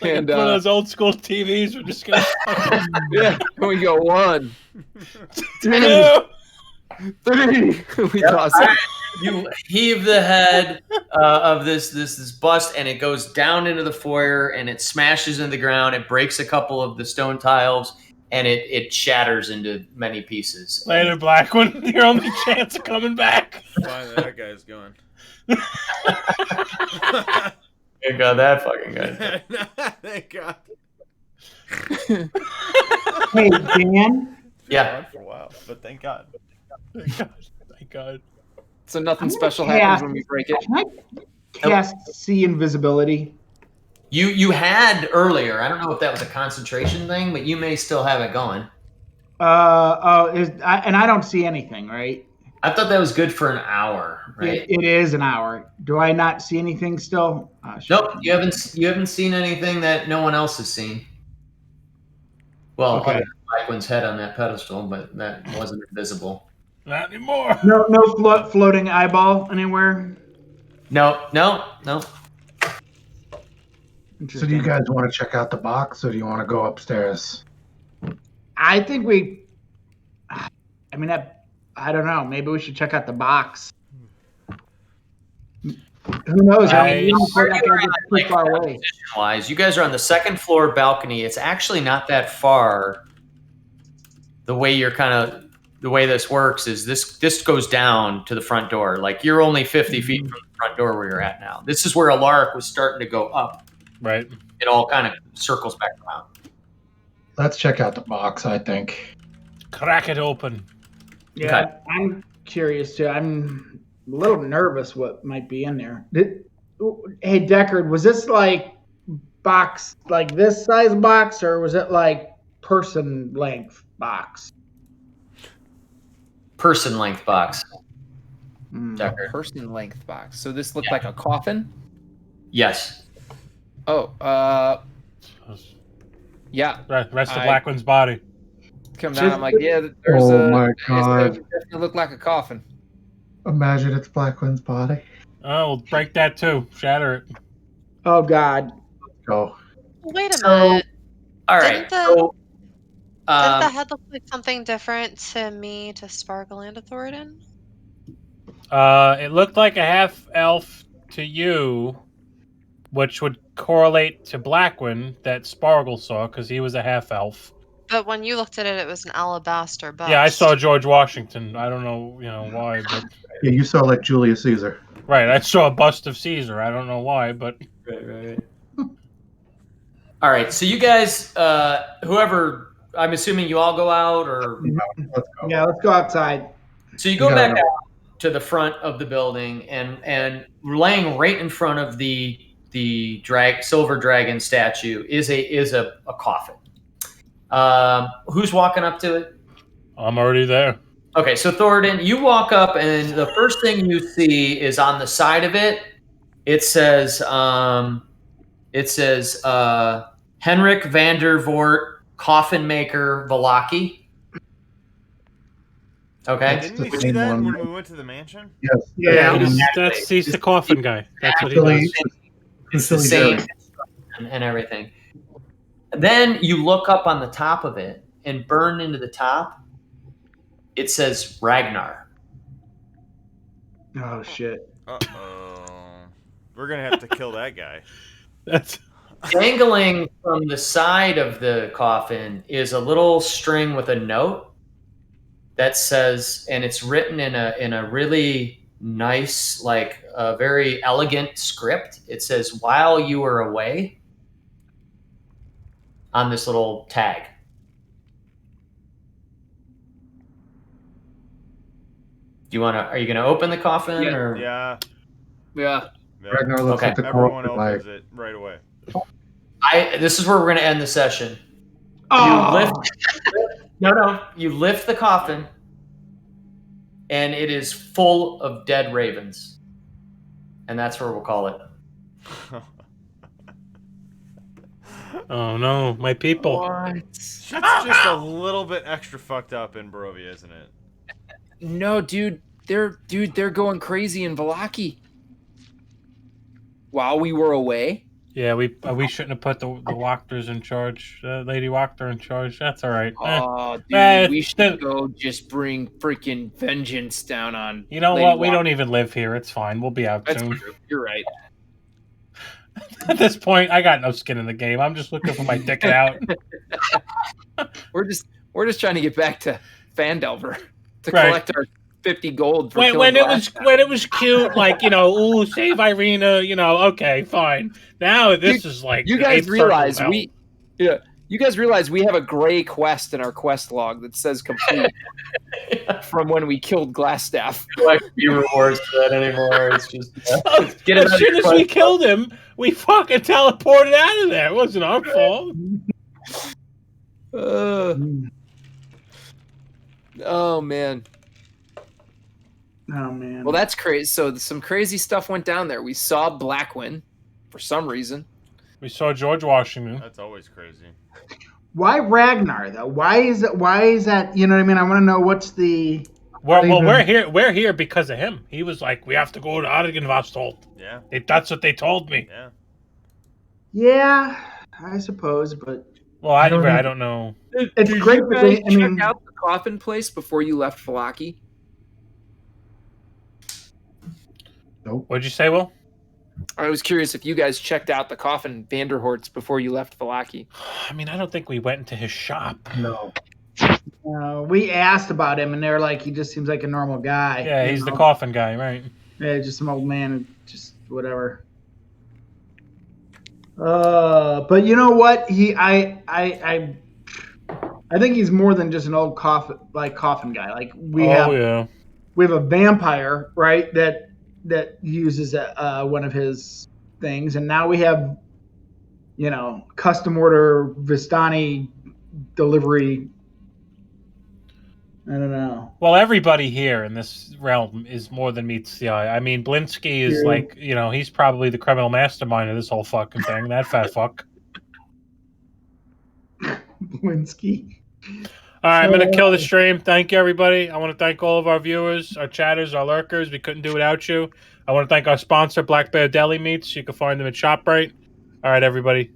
like And, one of those old school TVs. We're just gonna. Yeah, we go 1, 2, 3. We toss it. You heave the head of this bust, and it goes down into the foyer, and it smashes into the ground. It breaks a couple of the stone tiles, and it shatters into many pieces. Later, Blackwin. Your only chance of coming back. Finally, that guy's gone. Thank God that fucking guy. Thank God. hey, Dan. Yeah. For a while, but thank God. Thank God. So nothing special happens when we break it. Can I cast see invisibility? You had earlier. I don't know if that was a concentration thing, but you may still have it going. And I don't see anything, right? I thought that was good for an hour, right? It is an hour. Do I not see anything still? Nope, you haven't seen anything that no one else has seen. Well, Okay. Blackwin's head on that pedestal, but that wasn't visible. Not anymore. No floating eyeball anywhere. No. So do you guys want to check out the box, or do you want to go upstairs? I think we. I mean, I don't know. Maybe we should check out the box. Who knows? I mean, too far away. Wise, you guys are on the second floor balcony. It's actually not that far. The way this works is this goes down to the front door. Like you're only 50 feet from the front door where you're at now. This is where Alaric was starting to go up. Right. It all kind of circles back around. Let's check out the box, I think. Crack it open. Yeah, Okay. I'm curious too. I'm a little nervous what might be in there. Hey, Deckard, was this like box, like this size box, or was it like person length box? Person length box. A person length box. So this looked like a coffin? Yes. Oh, yeah. Rest of Blackwood's body. Come down, I'm like, yeah, there's my God. It definitely looked like a coffin. Imagine it's Blackwind's body. Oh, we'll break that too. Shatter it. Oh God. Go. Wait a minute. All right. Didn't the- So, Didn't the head look like something different to me, to Sparkle, and to Thoradin? It looked like a half elf to you, which would correlate to Blackwind that Spargle saw because he was a half elf. But when you looked at it, it was an alabaster bust. Yeah, I saw George Washington. I don't know, why, but Yeah, you saw like Julius Caesar. right, I saw a bust of Caesar. I don't know why, but right. All right. So you guys, whoever, I'm assuming you all go out, or Let's go. Yeah, let's go outside. so you go Yeah. back out to the front of the building, and laying right in front of the silver dragon statue is a coffin. Who's walking up to it? I'm already there. Okay, so Thoradin, you walk up, and the first thing you see is on the side of it. It says Henrik van der Voort, coffin maker, Valaki. Okay. Didn't we the see same that one. when we went to the mansion? Yes. Yeah. He's the coffin guy. That's what he Actually, does. It's the same and everything. Then you look up on the top of it, and burned into the top, it says Ragnar. Oh shit. Uh-oh. We're gonna have to kill that guy. That's Dangling from the side of the coffin is a little string with a note that says, and it's written in a really nice, like a very elegant script. It says, "While you were away," on this little tag. Are you gonna open the coffin, Yeah. or? Yeah. Yeah. Ragnar looks Okay. at the Everyone corpse like, opens it right away. This is where we're gonna end the session. Oh. You lift the coffin, and it is full of dead ravens, and that's where we'll call it. oh no, my people. What? Shit's just a little bit extra fucked up in Barovia, isn't it? No, dude. They're going crazy in Valaki. While we were away. Yeah, we shouldn't have put the Wachters in charge. Lady Wachter in charge. That's all right. Oh, dude, Eh, we should go just bring freaking vengeance down on. You know Lady what? We Wachter. don't even live here. It's fine. We'll be out That's soon. true. You're right. At this point, I got no skin in the game. I'm just looking for my ticket out. We're just trying to get back to Fandelver to Right. collect our 50 gold for when killing it was cute, like ooh, save Irina. Okay, fine. Now this is like You the guys eighth circle realize now. you guys realize we have a gray quest in our quest log that says complete from when we killed Glassstaff. Like be rewards for that anymore. It's just get As soon as we killed him, we fucking teleported out of there. It wasn't our fault. Oh man. Oh man. Well, that's crazy. So some crazy stuff went down there. We saw Blackwind for some reason. We saw George Washington. That's always crazy. Why Ragnar though? Why is that? You know what I mean? I want to know what's the. we're here. We're here because of him. He was like, we have to go to Argenvost. Yeah. That's what they told me. Yeah. Yeah, I suppose, but Well, I don't know. it's Did great you that guys they. I mean, check out the coffin place before you left Falaki? What'd you say, Will? I was curious if you guys checked out the coffin Vanderhort's before you left Falaki. I mean, I don't think we went into his shop. No. we asked about him, and they're like, he just seems like a normal guy. Yeah, you he's the know? coffin guy, right? Yeah, just some old man, who just whatever. But you know what? I think he's more than just an old coffin guy. Like we have a vampire, right? That uses one of his things, and now we have, custom order Vistani delivery. I don't know. Well, everybody here in this realm is more than meets the eye. I mean, Blinsky is like, he's probably the criminal mastermind of this whole fucking thing. That fat fuck. Blinsky. All right, I'm going to kill the stream. Thank you, everybody. I want to thank all of our viewers, our chatters, our lurkers. We couldn't do it without you. I want to thank our sponsor, Black Bear Deli Meats. You can find them at ShopRite. All right, everybody.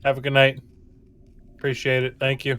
Have a good night. Appreciate it. Thank you.